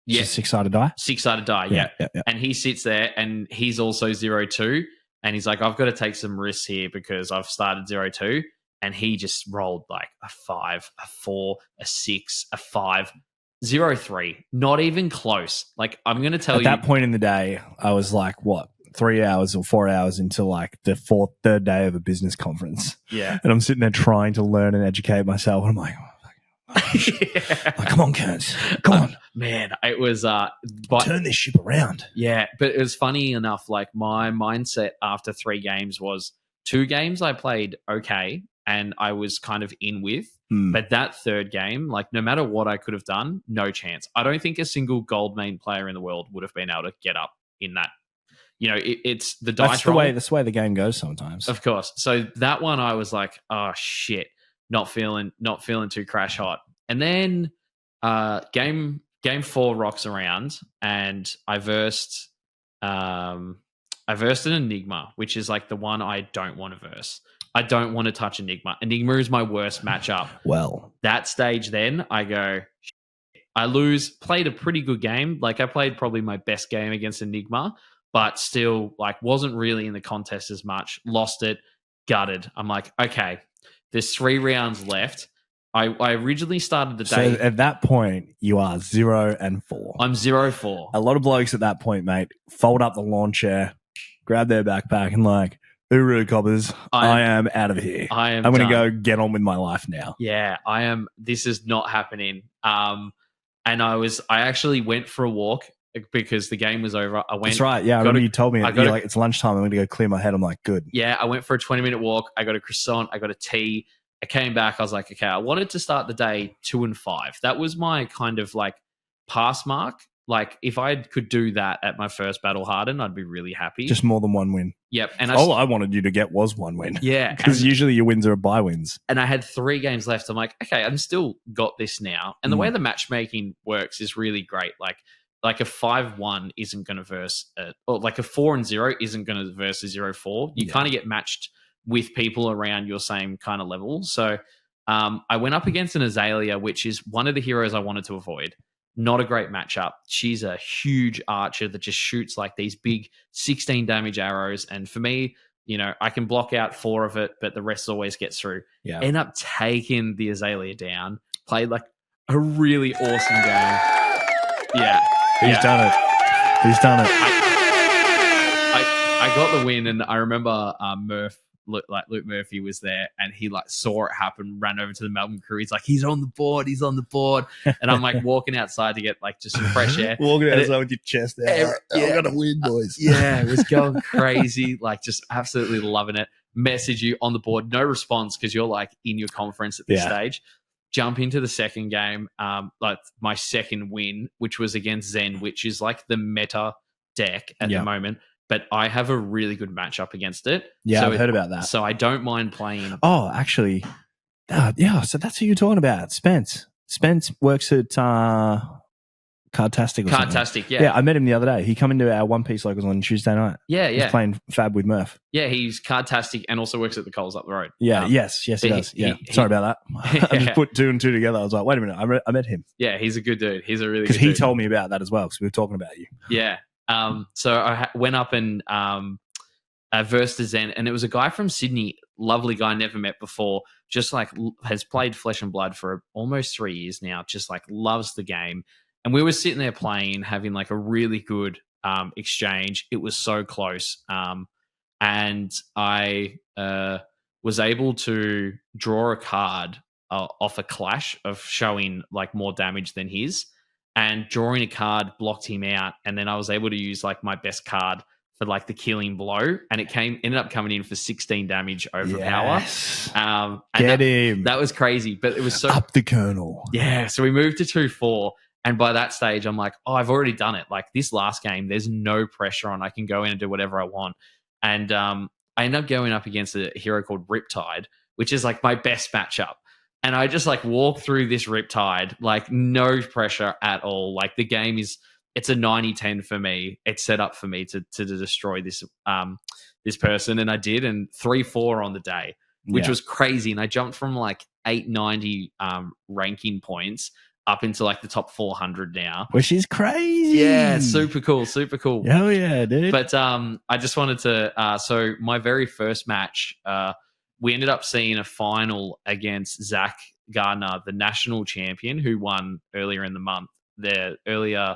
Yeah. Just a 6-sided die? 6-sided die, yeah. And he sits there, and he's also 0-2. And he's like, I've got to take some risks here because I've started 0-2. and he just rolled like a 5, a 4, a 6, a 5, 0-3. Not even close. Like, I'm going to tell you. At that point in the day, I was like, what, 3 hours or 4 hours into like the third day of a business conference. Yeah. And I'm sitting there trying to learn and educate myself. And I'm like, like, come on, Kurtz. Come on. Man, it was turn this ship around. Yeah, but it was funny enough, like my mindset after 3 games was 2 games I played okay and I was kind of in with. But that third game, like no matter what I could have done, no chance. I don't think a single gold main player in the world would have been able to get up in that. You know, it's the dice That's the roll. way the game goes sometimes. Of course. So that one I was like, oh shit, not feeling too crash hot. And then game 4 rocks around and I versed an Enigma, which is like the one I don't want to verse. I don't want to touch Enigma. Enigma is my worst matchup. Well, that stage then I go, I lose, played a pretty good game. Like I played probably my best game against Enigma, but still like wasn't really in the contest as much. Lost it, gutted. I'm like, okay, there's 3 rounds left. I originally started the day. So at that point, you are 0-4. I'm 0-4. A lot of blokes at that point, mate, fold up the lawn chair, grab their backpack, and like, Uru coppers, I am out of here. I'm going to go get on with my life now. Yeah, I am. This is not happening. And I actually went for a walk because the game was over. That's right. Yeah, I remember you told me you're like, it's lunchtime. I'm going to go clear my head. I'm like, good. Yeah, I went for a 20-minute walk. I got a croissant. I got a tea. I came back. I was like, okay, I wanted to start the day 2-5. That was my kind of like pass mark. Like if I could do that at my first battle Hardened, I'd be really happy. Just more than 1 win. Yep. And all I wanted you to get was 1 win. Yeah. Because usually your wins are bye wins. And I had 3 games left. I'm like, okay, I'm still got this now. And the way the matchmaking works is really great. Like a 5-1 isn't going to verse, or like a 4-0 isn't going to verse a 0-4. You kind of get matched with people around your same kind of level. So I went up against an Azalea, which is one of the heroes I wanted to avoid. Not a great matchup. She's a huge archer that just shoots like these big 16 damage arrows. And for me, you know, I can block out 4 of it, but the rest always gets through. Yeah. End up taking the Azalea down. Played like a really awesome game. Yeah. He's done it. He's done it. I got the win, and I remember Luke Murphy was there, and he like saw it happen, ran over to the Melbourne crew. He's like, he's on the board. And I'm like walking outside to get like just some fresh air. Walking outside with your chest out. I'm going to win, boys. Yeah, it was going crazy. Like just absolutely loving it. Message you on the board. No response because you're like in your conference at this stage. Jump into the second game. Like my second win, which was against Zen, which is like the meta deck at the moment. But I have a really good matchup against it. Yeah, I've heard about that. So I don't mind playing. Oh, actually, yeah. So that's who you're talking about, Spence. Spence works at Cardtastic or something. Cardtastic, yeah. Yeah, I met him the other day. He come into our One Piece locals on Tuesday night. Yeah, He's playing Fab with Murph. Yeah, he's Cardtastic and also works at the Coles up the road. Yeah, yes, he does. Yeah, sorry about that. I just put 2 and 2 together. I was like, wait a minute, I met him. Yeah, he's a good dude. He's a really good dude. Because he told me about that as well, because we were talking about you. Yeah. So I went up and versed Zen, and it was a guy from Sydney, lovely guy, never met before, just like has played Flesh and Blood for almost 3 years now, just like loves the game. And we were sitting there playing, having like a really good exchange. It was so close. And I was able to draw a card off a clash of showing like more damage than his. And drawing a card blocked him out, and then I was able to use like my best card for like the killing blow, and it ended up coming in for 16 damage over power. Get him. That was crazy, but it was so up the kernel. Yeah, so we moved to 2-4, and by that stage, I'm like, oh, I've already done it. Like this last game, there's no pressure on. I can go in and do whatever I want, and I ended up going up against a hero called Riptide, which is like my best matchup. And I just like walk through this Riptide, like no pressure at all. Like the game it's a 90-10 for me. It's set up for me to destroy this this person. And I did, and 3-4 on the day, which was crazy. And I jumped from like 890 ranking points up into like the top 400 now. Which is crazy. Yeah, super cool, super cool. Hell yeah, dude. But I just wanted to, so my very first match, we ended up seeing a final against Zach Gardner, the national champion, who won earlier in the month. Earlier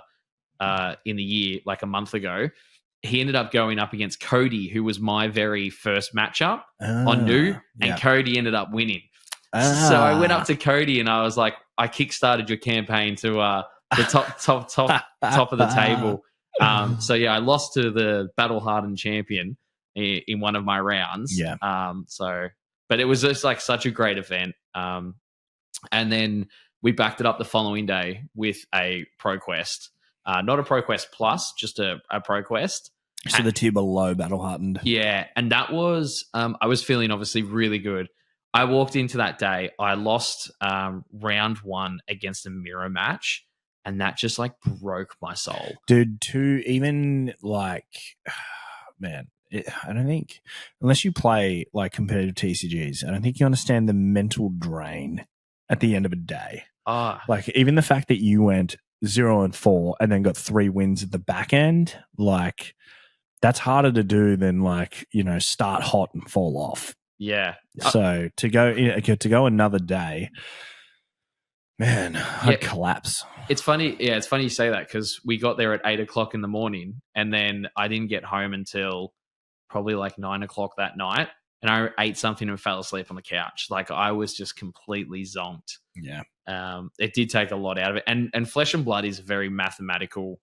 in the year, like a month ago. He ended up going up against Cody, who was my very first matchup on New, and Cody ended up winning. So I went up to Cody and I was like, I kickstarted your campaign to the top of the table. So yeah, I lost to the battle hardened champion in one of my rounds. Yeah. But it was just like such a great event. And then we backed it up the following day with a Pro Quest. Not a Pro Quest Plus, just a Pro Quest. So the tier below Battle Hardened. Yeah, and that was, I was feeling obviously really good. I walked into that day, I lost round 1 against a mirror match, and that just like broke my soul. Dude, man, I don't think, unless you play like competitive TCGs, I don't think you understand the mental drain at the end of a day. Like even the fact that you went 0-4 and then got 3 wins at the back end, like that's harder to do than like, start hot and fall off. Yeah. So to go another day, man, I'd collapse. It's funny. Yeah, it's funny you say that because we got there at 8 o'clock in the morning, and then I didn't get home until probably like 9 o'clock that night, and I ate something and fell asleep on the couch. Like I was just completely zonked. Yeah. It did take a lot out of it, and Flesh and Blood is a very mathematical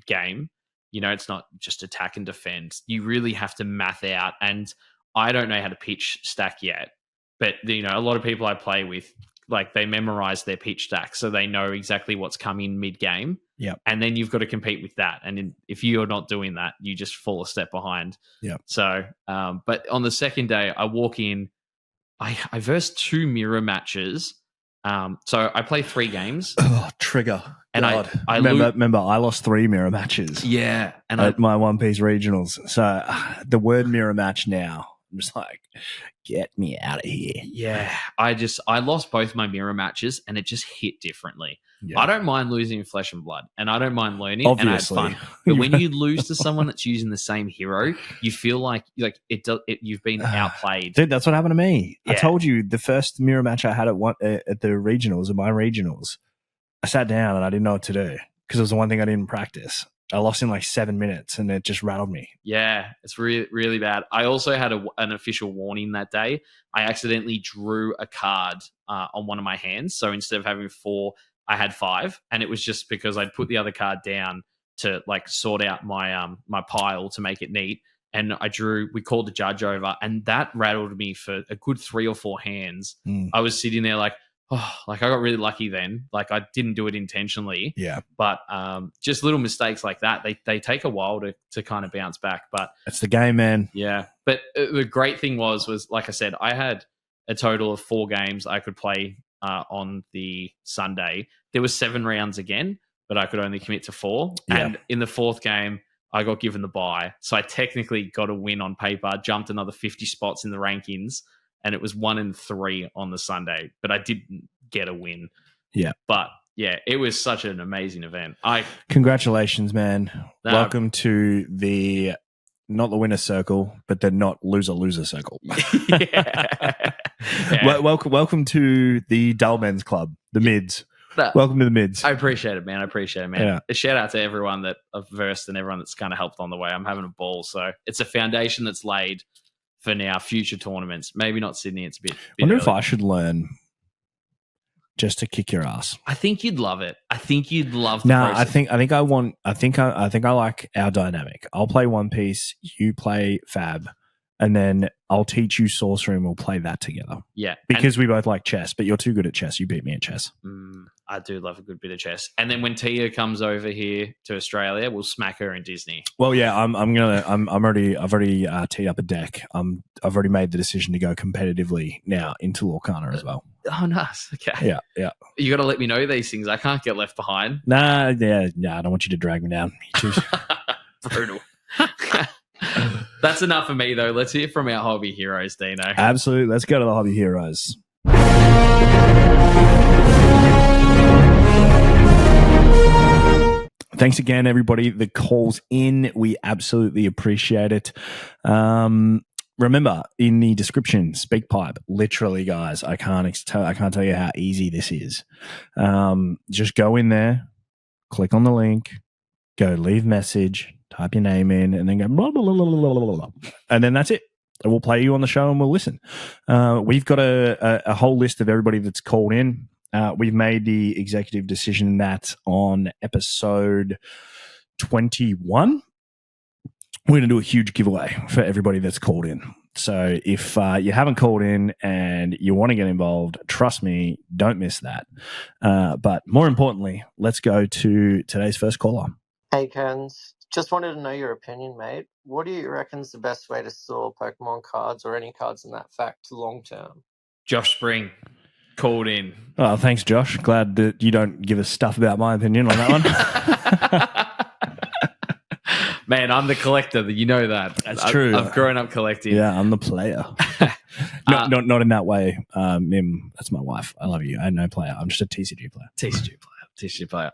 game. It's not just attack and defend. You really have to math out, and I don't know how to pitch stack yet, but a lot of people I play with, like they memorize their pitch stack, so they know exactly what's coming mid game. Yeah, and then you've got to compete with that, and if you're not doing that, you just fall a step behind. Yeah. So, but on the second day, I walk in, I versed 2 mirror matches. So I play 3 games. Oh, trigger! And God. I remember I lost 3 mirror matches. Yeah, and at my One Piece regionals. So the word mirror match now, I'm just like, get me out of here. Yeah, I lost both my mirror matches, and it just hit differently. Yeah. I don't mind losing in Flesh and Blood, and I don't mind learning, obviously. And I had fun. But when you lose to someone that's using the same hero, you feel like you've been outplayed. Dude, that's what happened to me. Yeah. I told you the first mirror match I had at the regionals, at my regionals, I sat down and I didn't know what to do because it was the one thing I didn't practice. I lost in like 7 minutes and it just rattled me. Yeah, it's really, really bad. I also had an official warning that day. I accidentally drew a card on one of my hands. So instead of having 4, I had 5. And it was just because I'd put the other card down to like sort out my my pile to make it neat. And we called the judge over, and that rattled me for a good 3 or 4 hands. I was sitting there like, I got really lucky then. Like I didn't do it intentionally. Yeah. But just little mistakes like that, they take a while to kind of bounce back. But it's the game, man. Yeah. But the great thing was like I said, I had a total of 4 games I could play on the Sunday. There was 7 rounds again, but I could only commit to 4. Yeah. And in the 4th game, I got given the bye. So I technically got a win on paper, jumped another 50 spots in the rankings. And it was 1-3 on the Sunday, but I didn't get a win. Yeah. But yeah, it was such an amazing event. Congratulations, man. Welcome to not the winner's circle, but the not loser circle. Yeah. Welcome to the dull men's club, the mids. Welcome to the mids. I appreciate it, man. Yeah. A shout out to everyone that I've versed and everyone that's kind of helped on the way. I'm having a ball. So it's a foundation that's laid for now future tournaments. Maybe not Sydney. It's a bit I wonder early. if I should learn just to kick your ass. I think you'd love it. I think you'd love the No, process. I think I like our dynamic. I'll play One Piece, you play Fab, and then I'll teach you Sorcery and we'll play that together. Yeah. Because we both like chess, but you're too good at chess. You beat me at chess. I do love a good bit of chess. And then when Tia comes over here to Australia, we'll smack her in Disney. Well, yeah, I've already teed up a deck. I've already made the decision to go competitively now into Lorcana as well. Oh, nice. Okay. Yeah. You got to let me know these things. I can't get left behind. Nah, I don't want you to drag me down. Brutal. That's enough for me, though. Let's hear from our hobby heroes, Dino. Absolutely. Let's go to the hobby heroes. Thanks again, everybody. The calls in, we absolutely appreciate it. remember, in the description, SpeakPipe. Literally, guys, I can't tell you how easy this is. Just go in there, click on the link, go leave message, type your name in, and then go blah, blah, blah, blah, blah, blah, blah, and then that's it. We'll play you on the show and we'll listen. We've got a whole list of everybody that's called in. We've made the executive decision that on episode 21, we're going to do a huge giveaway for everybody that's called in. So if you haven't called in and you want to get involved, trust me, don't miss that. But more importantly, let's go to today's first caller. Hey, Kearns. Just wanted to know your opinion, mate. What do you reckon is the best way to store Pokemon cards or any cards in that fact long term? Josh Spring called in. Oh, thanks, Josh. Glad that you don't give us stuff about my opinion on that one. Man, I'm the collector. You know that. That's true. I've grown up collecting. Yeah, I'm the player. Not in that way. Mim, that's my wife. I love you. I'm no player. I'm just a TCG player. TCG player.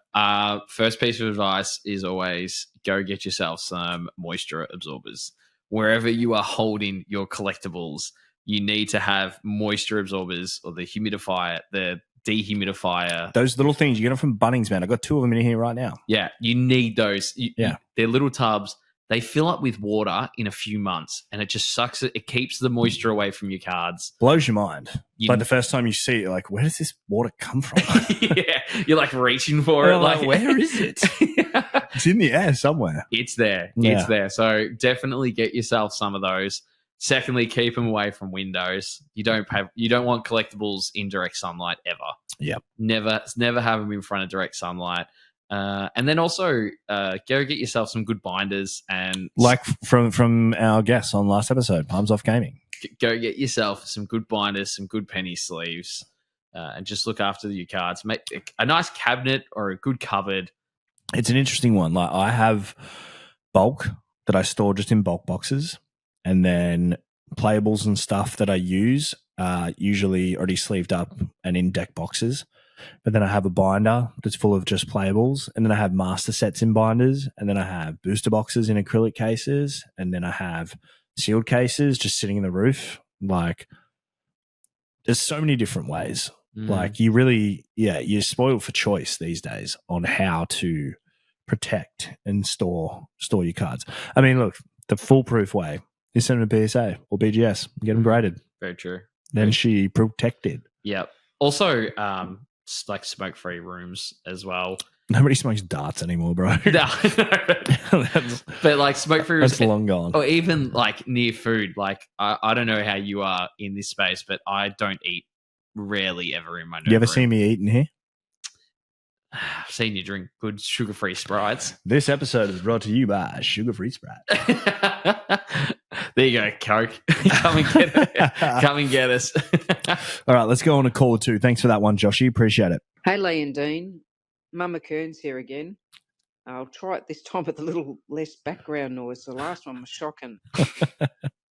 First piece of advice is always go get yourself some moisture absorbers. Wherever you are holding your collectibles, you need to have moisture absorbers or the humidifier, the dehumidifier. Those little things, you get them from Bunnings, man. I've got 2 of them in here right now. Yeah, you need those. Yeah. They're little tubs. They fill up with water in a few months, and it just sucks it. It keeps the moisture away from your cards. Blows your mind. Like the first time you see it, you're like, where does this water come from? Yeah, you're like reaching for it. Like, where is it? It's in the air somewhere. It's there. Yeah. It's there. So definitely get yourself some of those. Secondly, keep them away from windows. You don't want collectibles in direct sunlight ever. Yep. Never have them in front of direct sunlight. And then also go get yourself some good binders, and like from our guests on last episode, Palms Off Gaming. Go get yourself some good binders, some good penny sleeves, and just look after your cards. Make a nice cabinet or a good cupboard. It's an interesting one. Like I have bulk that I store just in bulk boxes, and then playables and stuff that I use usually already sleeved up and in deck boxes. But then I have a binder that's full of just playables, and then I have master sets in binders, and then I have booster boxes in acrylic cases, and then I have sealed cases just sitting in the roof. Like, there's so many different ways. Like, you really, you're spoiled for choice these days on how to protect and store your cards. I mean, look, the foolproof way is send them to PSA or BGS, get them graded. Very true. Then she protected. Yep. Also, like smoke-free rooms as well. Nobody smokes darts anymore, bro. No, but like smoke-free rooms, that's long gone. Or even like near food. Like I don't know how you are in this space, but I don't eat rarely ever in my. You ever see me eating here? I've seen you drink good sugar-free Sprites. This episode is brought to you by Sugar-Free Sprite. There you go, Coke. Come and get it. Come and get us. All right, let's go on to call 2. Thanks for that one, Joshy. Appreciate it. Hey, Leigh and Dean. Mama Kearns here again. I'll try it this time with a little less background noise. The last one was shocking.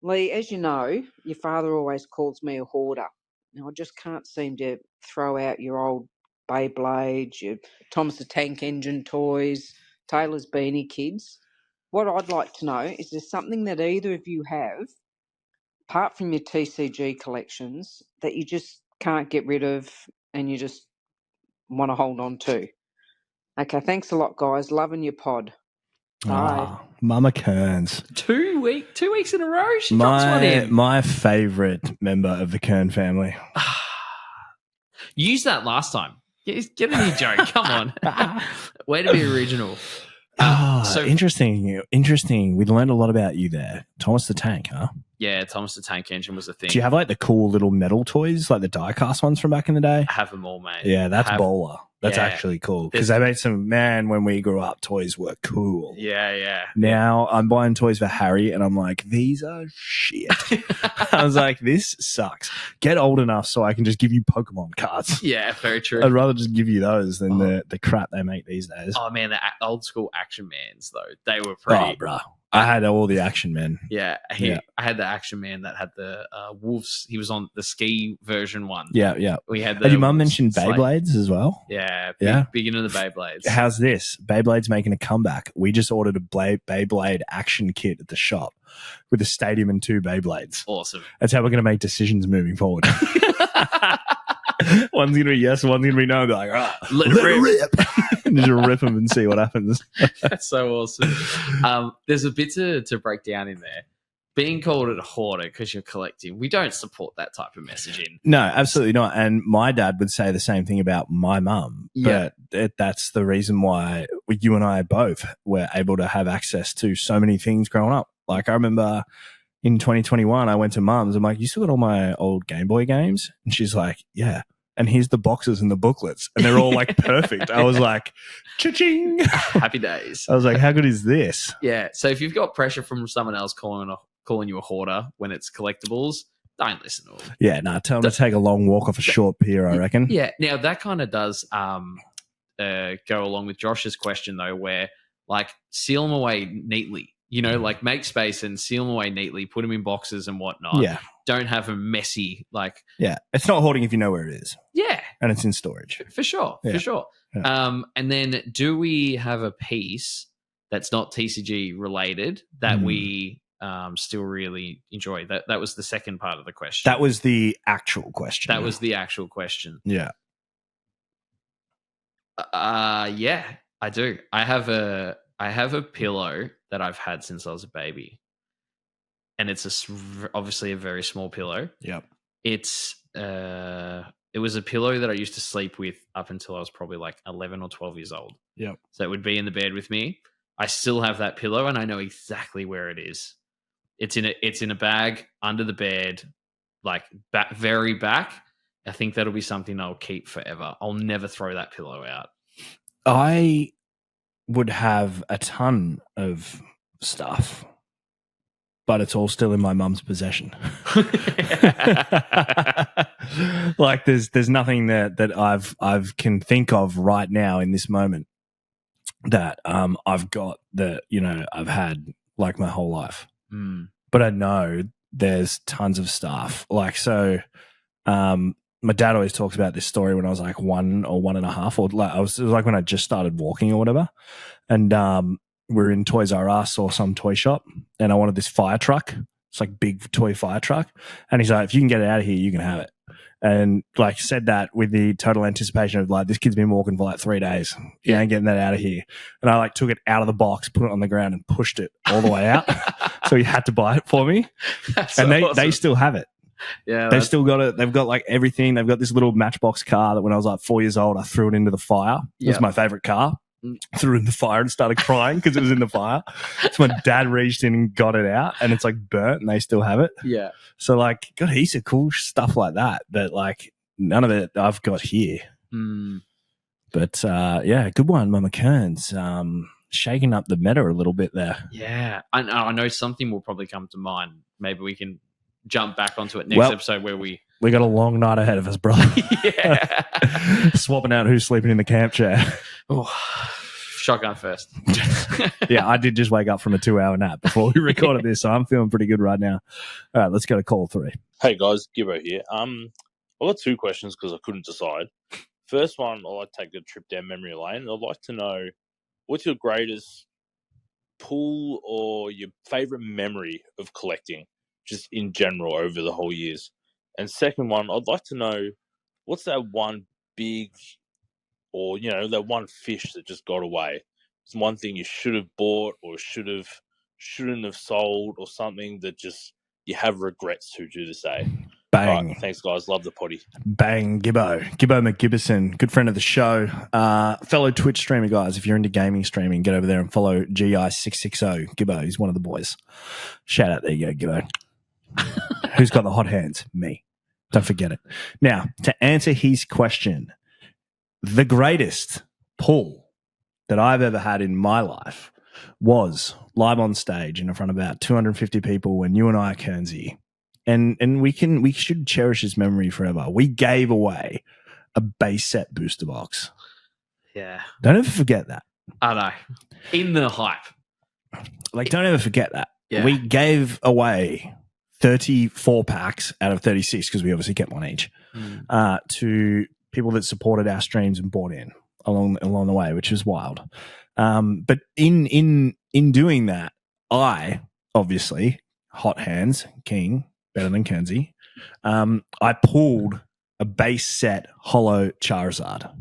Leigh, as you know, your father always calls me a hoarder. Now, I just can't seem to throw out your old Beyblades, your Thomas the Tank Engine toys, Taylor's Beanie Kids. What I'd like to know is there something that either of you have, apart from your TCG collections, that you just can't get rid of and you just want to hold on to? Okay, thanks a lot, guys. Loving your pod. Bye. Mama Kearns. 2 weeks in a row. She drops one in. My favourite member of the Kern family. You used that last time. Get a new joke. Come on. Way to be original. So interesting. We learned a lot about you there. Thomas the Tank, huh? Yeah, Thomas the Tank Engine was a thing. Do you have like the cool little metal toys, like the die-cast ones from back in the day? I have them all, mate. Yeah, that's bowler. That's actually cool. Because they made some, when we grew up, toys were cool. Yeah. Now I'm buying toys for Harry and I'm like, these are shit. I was like, this sucks. Get old enough so I can just give you Pokemon cards. Yeah, very true. I'd rather just give you those than the crap they make these days. Oh, man, the old school Action Mans, though. They were pretty. Oh, bro. I had all the Action Men. Yeah, Yeah. I had the Action Man that had the wolves. He was on the ski version one. Yeah, yeah. We had the Had your mum wolves mentioned sleigh. Beyblades as well? Yeah, Yeah. big into the Beyblades. How's this? Beyblade's making a comeback. We just ordered a Beyblade action kit at the shop with a stadium and 2 Beyblades. Awesome. That's how we're going to make decisions moving forward. One's going to be yes, one's going to be no. Be like, Let it rip. Just rip them and see what happens. That's so awesome. There's a bit to break down in there. Being called a hoarder because you're collecting, we don't support that type of messaging. No, absolutely not. And my dad would say the same thing about my mum. Yeah. But that's the reason why you and I both were able to have access to so many things growing up. Like I remember in 2021, I went to mum's. I'm like, you still got all my old Game Boy games? And she's like, yeah. And here's the boxes and the booklets. And they're all like perfect. I was like, cha-ching. Happy days. I was like, how good is this? Yeah. So if you've got pressure from someone else calling you a hourder when it's collectibles, don't listen to them. Yeah, no, tell them to take a long walk off a short pier, I reckon. Yeah. Now that kind of does go along with Josh's question though, where like seal them away neatly. You know, like make space and seal them away neatly, put them in boxes and whatnot. Yeah. Don't have them messy. Like, yeah, it's not hoarding if you know where it is. Yeah. And it's in storage. For sure. Yeah. For sure. Yeah. And then do we have a piece that's not TCG related that we still really enjoy? That was the second part of the question. That was the actual question. That was the actual question. Yeah. Yeah, I do. I have a pillow that I've had since I was a baby, and it's obviously a very small pillow. Yep. It was a pillow that I used to sleep with up until I was probably like 11 or 12 years old. Yep. So it would be in the bed with me. I still have that pillow, and I know exactly where it is. It's in a bag under the bed, like very back. I think that'll be something I'll keep forever. I'll never throw that pillow out. I would have a ton of stuff, but it's all still in my mum's possession. Like there's nothing that I've can think of right now in this moment that I've got that, you know, I've had like my whole life. But I know there's tons of stuff. Like so my dad always talks about this story when I was like 1 or 1.5, or like it was like when I just started walking or whatever. And we're in Toys R Us or some toy shop, and I wanted this fire truck. It's like big toy fire truck. And he's like, if you can get it out of here, you can have it. And like said that with the total anticipation of like, this kid's been walking for like 3 days. You ain't getting that out of here. And I like took it out of the box, put it on the ground and pushed it all the way out. So he had to buy it for me. That's and awesome. they still have it. Yeah, they've still got it. They've got like everything. They've got this little Matchbox car that when I was like 4 years old, I threw it into the fire. It was my favorite car. Threw it in the fire and started crying because it was in the fire. So my dad reached in and got it out, and it's like burnt, and they still have it. Yeah. So like, got heaps of cool stuff like that, but like none of it I've got here. But yeah, good one, Mama Kearns. Shaking up the meta a little bit there. Yeah, I know something will probably come to mind. Maybe we can jump back onto it next episode where we got a long night ahead of us, brother. Yeah. Swapping out who's sleeping in the camp chair. Oh, shotgun first. Yeah, I did just wake up from a 2-hour nap before we recorded this, so I'm feeling pretty good right now. All right, let's go to call 3. Hey guys, Gibbo here. I've got 2 questions because I couldn't decide. First one, I'd like to take a trip down memory lane. I'd like to know what's your greatest pull or your favorite memory of collecting, just in general over the whole years. And second one, I'd like to know what's that one big, or that one fish that just got away. It's one thing you should have bought or shouldn't have sold, or something that just you have regrets to this day. Bang. Right, thanks guys, love the potty. Bang, Gibbo McGibbison, good friend of the show, fellow Twitch streamer, guys. If you're into gaming streaming, get over there and follow GI660 Gibbo. He's one of the boys. Shout out, there you go, Gibbo. Who's got the hot hands? Me. Don't forget it. Now, to answer his question, the greatest pull that I've ever had in my life was live on stage in front of about 250 people when you and I, Kernsey, and we should cherish his memory forever. We gave away a base set booster box. Yeah. Don't ever forget that. I know. In the hype. like, don't ever forget that. Yeah. We gave away 34 packs out of 36 because we obviously kept one each to people that supported our streams and bought in along the way, which is wild. But in doing that, I obviously hot hands king better than Kenzie. I pulled a base set holo Charizard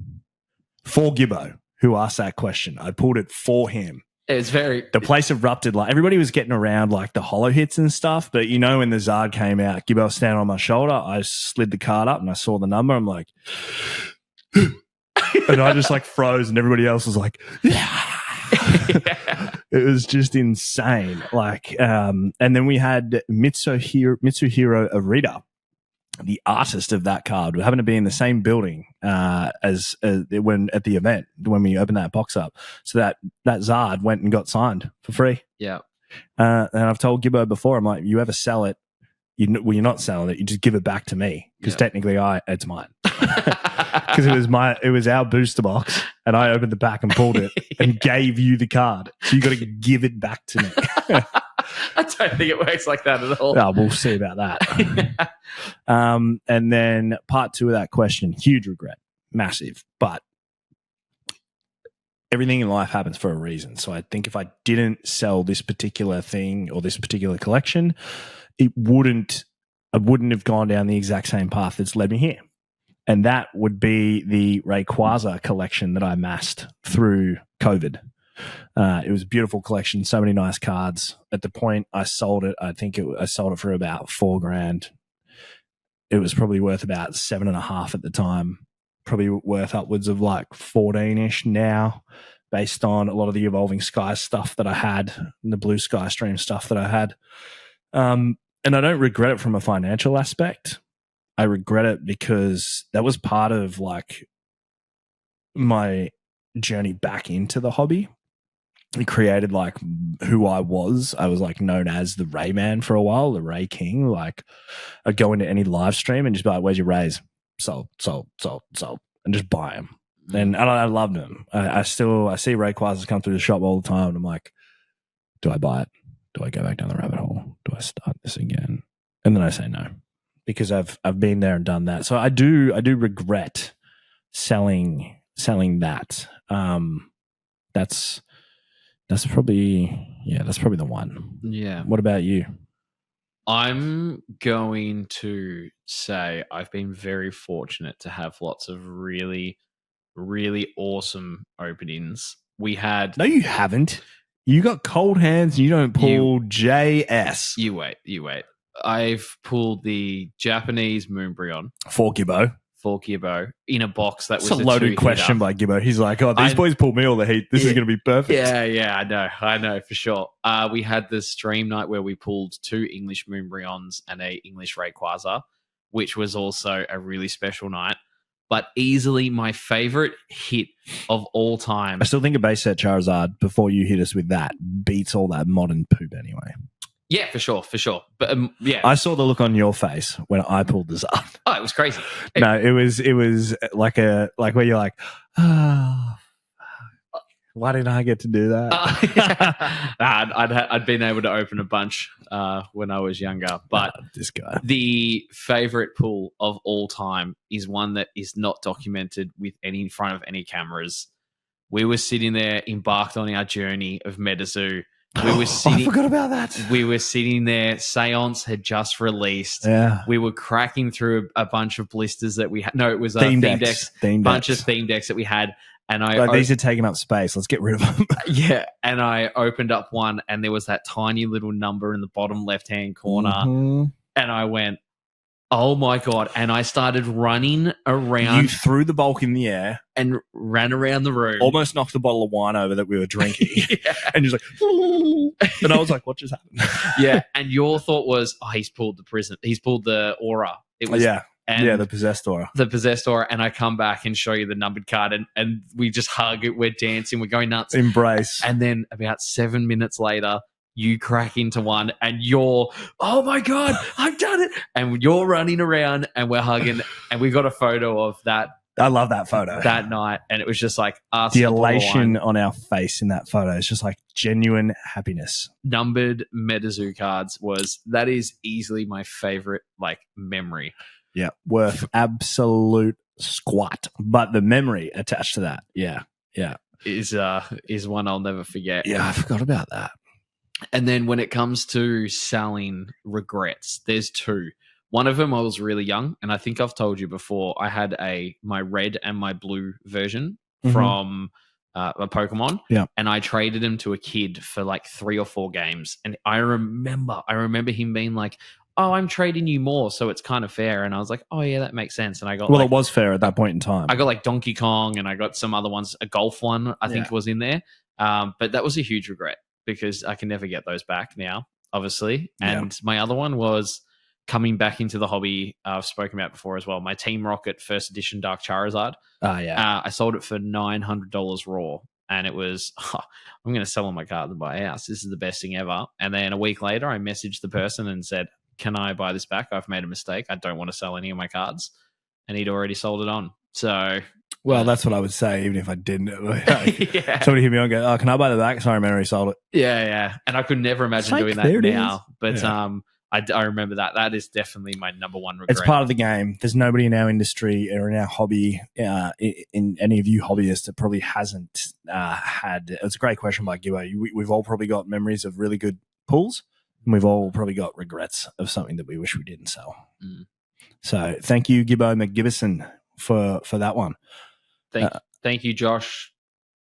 for Gibbo, who asked that question. I pulled it for him. It's very... The place erupted. Like, everybody was getting around like the holo hits and stuff. But, you know, when the Zard came out, Gibbo was standing on my shoulder. I slid the card up and I saw the number. I'm like... and I just like froze and everybody else was like... It was just insane. Like, and then we had Mitsuhiro Arita, the artist of that card, happened to be in the same building as when at the event when we opened that box up. So that Zard went and got signed for free. Yeah. And I've told Gibbo before, I'm like, you ever sell it? You're not selling it. You just give it back to me because technically it's mine. Because it was our booster box, and I opened the pack and pulled it and gave you the card. So you got to give it back to me. I don't think it works like that at all. Oh, we'll see about that. And then part 2 of that question, huge regret, massive, but everything in life happens for a reason. So I think if I didn't sell this particular thing or this particular collection, I wouldn't have gone down the exact same path that's led me here. And that would be the Rayquaza collection that I amassed through COVID. It was a beautiful collection, so many nice cards. At the point I sold it, I sold it for about $4,000. It was probably worth about 7.5 at the time. Probably worth upwards of like 14-ish now, based on a lot of the Evolving Skies stuff that I had, and the Blue Sky Stream stuff that I had. And I don't regret it from a financial aspect. I regret it because that was part of like my journey back into the hobby. It created like who I was. I was like known as the Ray Man for a while, the Ray King. Like, I'd go into any live stream and just be like, "Where's your Rays? Sold," and just buy them. And I loved them. I see Rayquazas come through the shop all the time, and I'm like, do I buy it? Do I go back down the rabbit hole? Do I start this again? And then I say no, because I've been there and done that. So I do regret selling that. That's probably the one. Yeah. What about you? I'm going to say I've been very fortunate to have lots of really, really awesome openings. We had... No, you haven't. You got cold hands and you don't pull JS. You wait. I've pulled the Japanese Moonbryon. For Gibbo. In a box that was a loaded question by Gibbo. He's like, "Oh, these boys pulled me all the heat. This is going to be perfect." Yeah, I know for sure. We had the stream night where we pulled 2 English Moonbryons and a English Rayquaza, which was also a really special night. But easily my favorite hit of all time. I still think a base set Charizard, before you hit us with that, beats all that modern poop anyway. Yeah, for sure. But yeah, I saw the look on your face when I pulled this up. Oh, it was crazy. No, it was like where you're like, oh, why didn't I get to do that? I'd been able to open a bunch when I was younger, but this guy. The favorite pull of all time is one that is not documented in front of any cameras. We were sitting there, embarked on our journey of Metazoo. I forgot about that. We were sitting there. Seance had just released. Yeah. We were cracking through a bunch of blisters that we had. No, it was theme decks. Bunch of theme decks that we had. And these are taking up space. Let's get rid of them. Yeah. And I opened up one, and there was that tiny little number in the bottom left-hand corner. Mm-hmm. And I went, oh my God. And I started running around. You threw the bulk in the air. And ran around the room. Almost knocked the bottle of wine over that we were drinking. Yeah. And just like, and I was like, what just happened? Yeah. And your thought was, oh, he's pulled the aura. It was, the possessed aura. The possessed aura. And I come back and show you the numbered card, and we just hug it. We're dancing. We're going nuts. Embrace. And then about 7 minutes later, you crack into one and you're, oh my God, I've done it. And you're running around and we're hugging, and we got a photo of that I love that photo. that night, and it was just like us. The at elation line, on our face in that photo is just like genuine happiness. numbered MetaZoo cards that is easily my favorite like memory. Yeah, worth absolute squat. But the memory attached to that, yeah, is one I'll never forget. yeah. I forgot about that. And then when it comes to selling regrets, there's two. One of them I was really young, and I think I've told you before. I had my red and my blue version from a Pokemon, and I traded him to a kid for like 3 or 4 games. And I remember him being like, "Oh, I'm trading you more, so it's kind of fair." And I was like, "Oh yeah, that makes sense." And I got it was fair at that point in time. I got like Donkey Kong, and I got some other ones. A golf one I think was in there, but that was a huge regret because I can never get those back now, obviously. And my other one was coming back into the hobby I've spoken about before as well. My Team Rocket first edition Dark Charizard. I sold it for $900 raw, and it was I'm going to sell all my cards and buy a house. This is the best thing ever. And then a week later, I messaged the person and said, "Can I buy this back? I've made a mistake. I don't want to sell any of my cards." And he'd already sold it on. So, well, that's what I would say, even if I didn't. Somebody hit me on and go, "Oh, can I buy the back?" Sorry, man, I already sold it. Yeah. And I could never imagine doing that now. But I remember that. That is definitely my number one regret. It's part of the game. There's nobody in our industry or in our hobby, in any of you hobbyists, that probably hasn't had. It's a great question by Gibbo. We've all probably got memories of really good pulls, and we've all probably got regrets of something that we wish we didn't sell. So thank you, Gibbo McGibbison, for that one. Thank you, Josh,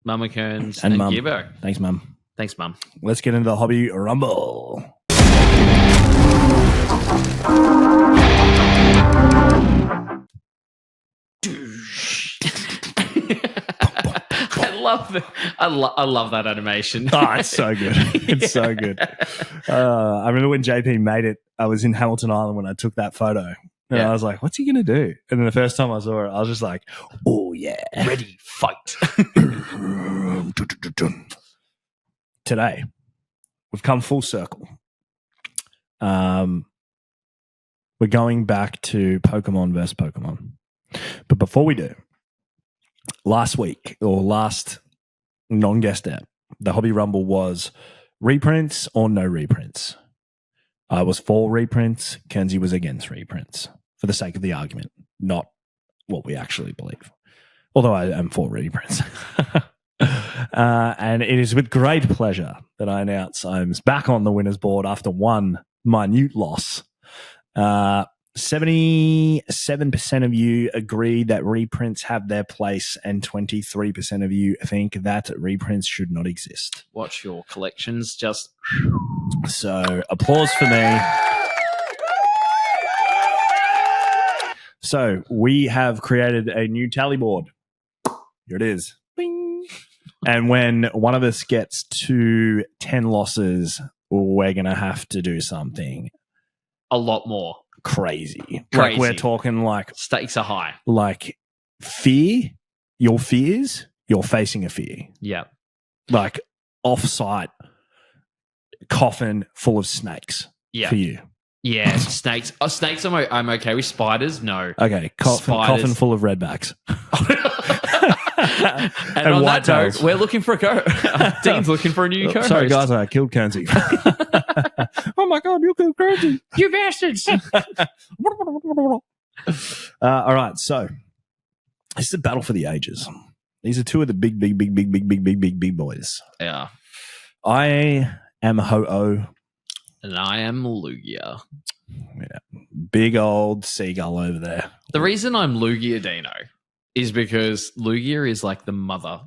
Mama Kearns, and Mum. Gibbo. Thanks, Mum. Thanks, Mum. Let's get into the hobby rumble. I love that animation. Oh, it's so good. It's so good. I remember when JP made it, I was in Hamilton Island when I took that photo. And I was like, what's he going to do? And then the first time I saw it, I was just like, oh, yeah. Ready, fight. Today, we've come full circle. We're going back to Pokemon versus Pokemon. But before we do, last non-guest out, the Hobby Rumble was reprints or no reprints. I was for reprints. Kenzie was against reprints for the sake of the argument, not what we actually believe. Although I am for reprints. And it is with great pleasure that I announce I'm back on the winner's board after one minute loss. 77% of you agree that reprints have their place, and 23% of you think that reprints should not exist. Watch your collections just... So, applause for me. So, we have created a new tally board. Here it is. Bing. And when one of us gets to 10 losses, we're going to have to do something a lot more crazy. Like we're talking like stakes are high. Like fear, your fears, you're facing a fear. Yeah. Like off-site coffin full of snakes for you. Yeah, snakes. Oh, snakes I'm okay with. Spiders, no. Okay, coffin full of redbacks. and on that note, we're looking for a Dean's looking for a new co-host. Sorry, guys, I killed Kenzie. Oh my God, you killed Kenzie. You bastards. All right, so this is a battle for the ages. These are two of the big boys. Yeah. I am Ho-Oh. And I am Lugia. Yeah. Big old seagull over there. The reason I'm Lugia Dino is because Lugia is like the mother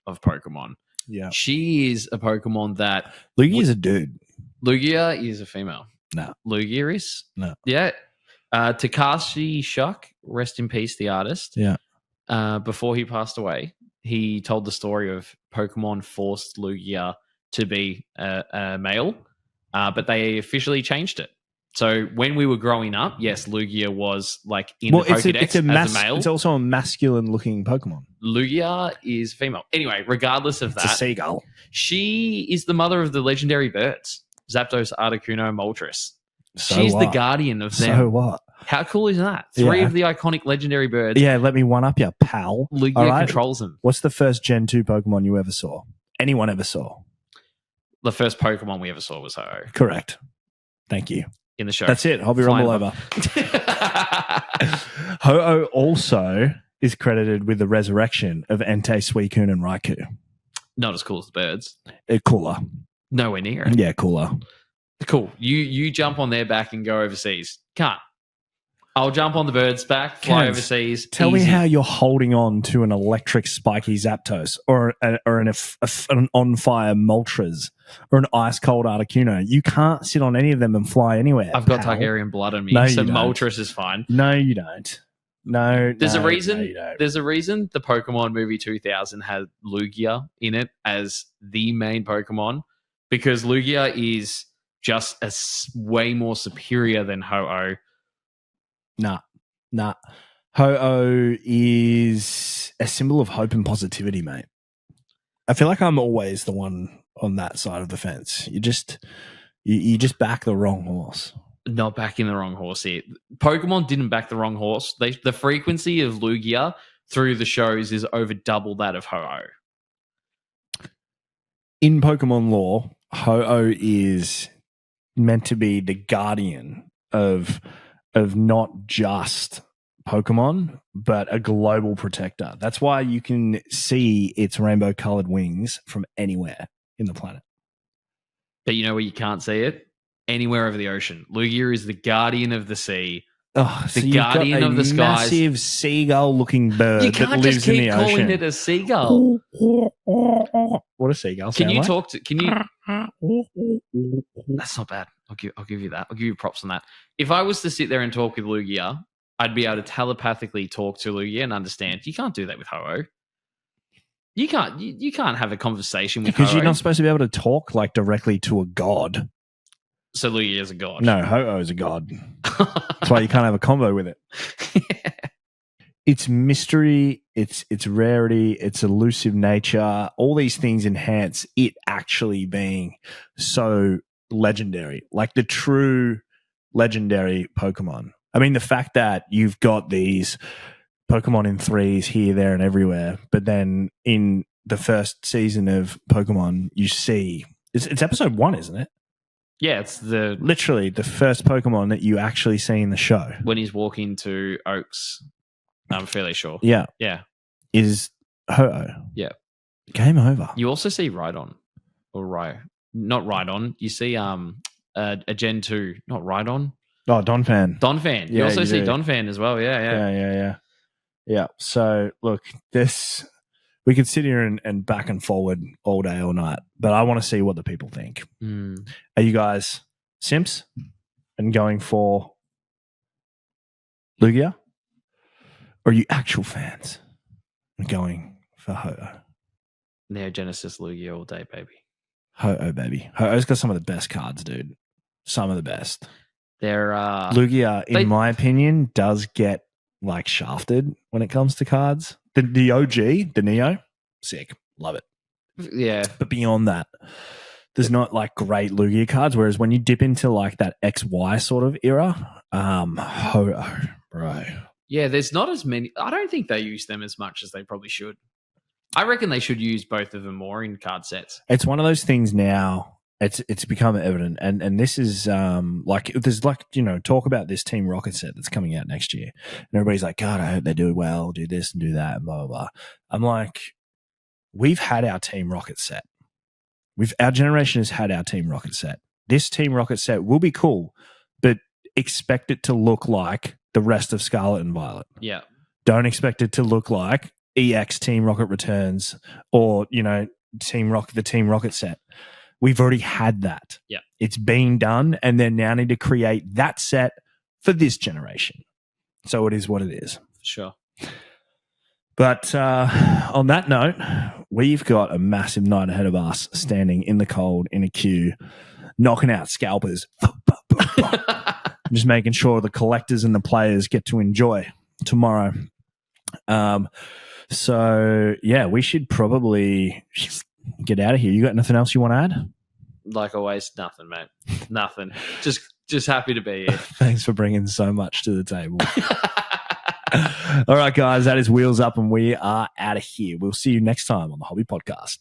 of Pokemon. Yeah. She is a Pokemon that... Lugia is a dude. Lugia is a female. No. Lugia is? No. Yeah. Takashi Shuck, rest in peace, the artist. Yeah. Before he passed away, he told the story of Pokemon forced Lugia to be a male, but they officially changed it. So when we were growing up, yes, Lugia was like in the Pokedex as a male. It's also a masculine-looking Pokemon. Lugia is female. Anyway, regardless of it's a seagull. She is the mother of the legendary birds, Zapdos, Articuno, Moltres. So She's the what? guardian of them. So what? How cool is that? 3 Yeah. of the iconic legendary birds. Yeah, let me one up you, pal. Lugia All right? controls them. What's the first Gen 2 Pokemon you ever saw? Anyone ever saw? The first Pokemon we ever saw was Ho-Oh Correct. Thank you. in the show. That's it. Hobby Flying Rumble over. Ho-Oh also is credited with the resurrection of Entei, Suicune, and Raikou. Not as cool as the birds. Cooler. Nowhere near. Yeah, cooler. Cool. You jump on their back and go overseas. Can't. I'll jump on the bird's back, fly Kaz, overseas. Tell me Easy. how you're holding on to an electric spiky Zapdos or an on-fire Moltres or an ice-cold Articuno. You can't sit on any of them and fly anywhere. I've got pal. Targaryen blood in me, No, so you don't. Moltres is fine. No, you don't. No, There's no, a reason. no, you don't. There's a reason the Pokemon movie 2000 had Lugia in it as the main Pokemon, because Lugia is just way more superior than Ho-Oh. Nah. Ho-Oh is a symbol of hope and positivity, mate. I feel like I'm always the one on that side of the fence. You just back the wrong horse. Not backing the wrong horse here. Pokemon didn't back the wrong horse. The frequency of Lugia through the shows is over double that of Ho-Oh. In Pokemon lore, Ho-Oh is meant to be the guardian of not just Pokemon, but a global protector. That's why you can see its rainbow-colored wings from anywhere in the planet. But you know where you can't see it? Anywhere over the ocean. Lugia is the guardian of the sea. Oh, The so you've guardian got a of the skies. massive seagull-looking bird You that can't lives just in keep the calling ocean. it a seagull. What a seagull Can sound you like? talk to? Can you? That's not bad. I'll give you that. I'll give you props on that. If I was to sit there and talk with Lugia, I'd be able to telepathically talk to Lugia and understand. You can't do that with Ho-Oh. You can't have a conversation with Because Ho-Oh. you're not supposed to be able to talk like directly to a god. So Lugia is a god. No, Ho-Oh is a god. That's why you can't have a convo with it. Its mystery, its rarity, its elusive nature, all these things enhance it actually being so legendary, like the true legendary Pokemon. I mean, the fact that you've got these Pokemon in threes here, there, and everywhere, but then in the first season of Pokemon, you see it's episode 1, isn't it? Yeah, it's Literally the first Pokemon that you actually see in the show. when he's walking to Oaks. I'm fairly sure. Yeah. Yeah. Is Ho-Oh. Yeah. Game over. You also see Rhydon. Or not Rhydon. You see a Gen 2, not Rhydon. Oh, Donphan. Donphan. You Yeah, also you see do. Donphan as well. Yeah. Yeah. So look, we could sit here and back and forward all day, all night, but I want to see what the people think. Are you guys simps and going for Lugia? Or are you actual fans and going for Ho-Oh? Neo Genesis Lugia all day, baby. Ho-Oh, baby. Ho-Oh's got some of the best cards, dude. Some of the best. They're Lugia, in my opinion, does get like shafted when it comes to cards. The OG, the Neo, sick. Love it. Yeah. But beyond that, there's not like great Lugia cards. Whereas when you dip into like that XY sort of era, Ho-Oh, bro. Yeah, there's not as many. I don't think they use them as much as they probably should. I reckon they should use both of them more in card sets. It's one of those things now. It's become evident, and this is like there's like talk about this Team Rocket set that's coming out next year, and everybody's like, God, I hope they do well, do this and do that, and blah blah blah. I'm like, we've had our Team Rocket set. Our generation has had our Team Rocket set. This Team Rocket set will be cool, but expect it to look like the rest of Scarlet and Violet. Yeah. Don't expect it to look like EX Team Rocket Returns or the Team Rocket set. We've already had that. Yeah. It's being done, and they now need to create that set for this generation. So it is what it is. Sure. But on that note, we've got a massive night ahead of us, standing in the cold in a queue, knocking out scalpers. Just making sure the collectors and the players get to enjoy tomorrow. So, yeah, we should probably get out of here. You got anything else you want to add? Like always, nothing, mate. Nothing. Just Just happy to be here. Thanks for bringing so much to the table. All right, guys, that is Wheels Up, and we are out of here. We'll see you next time on the Hobby Podcast.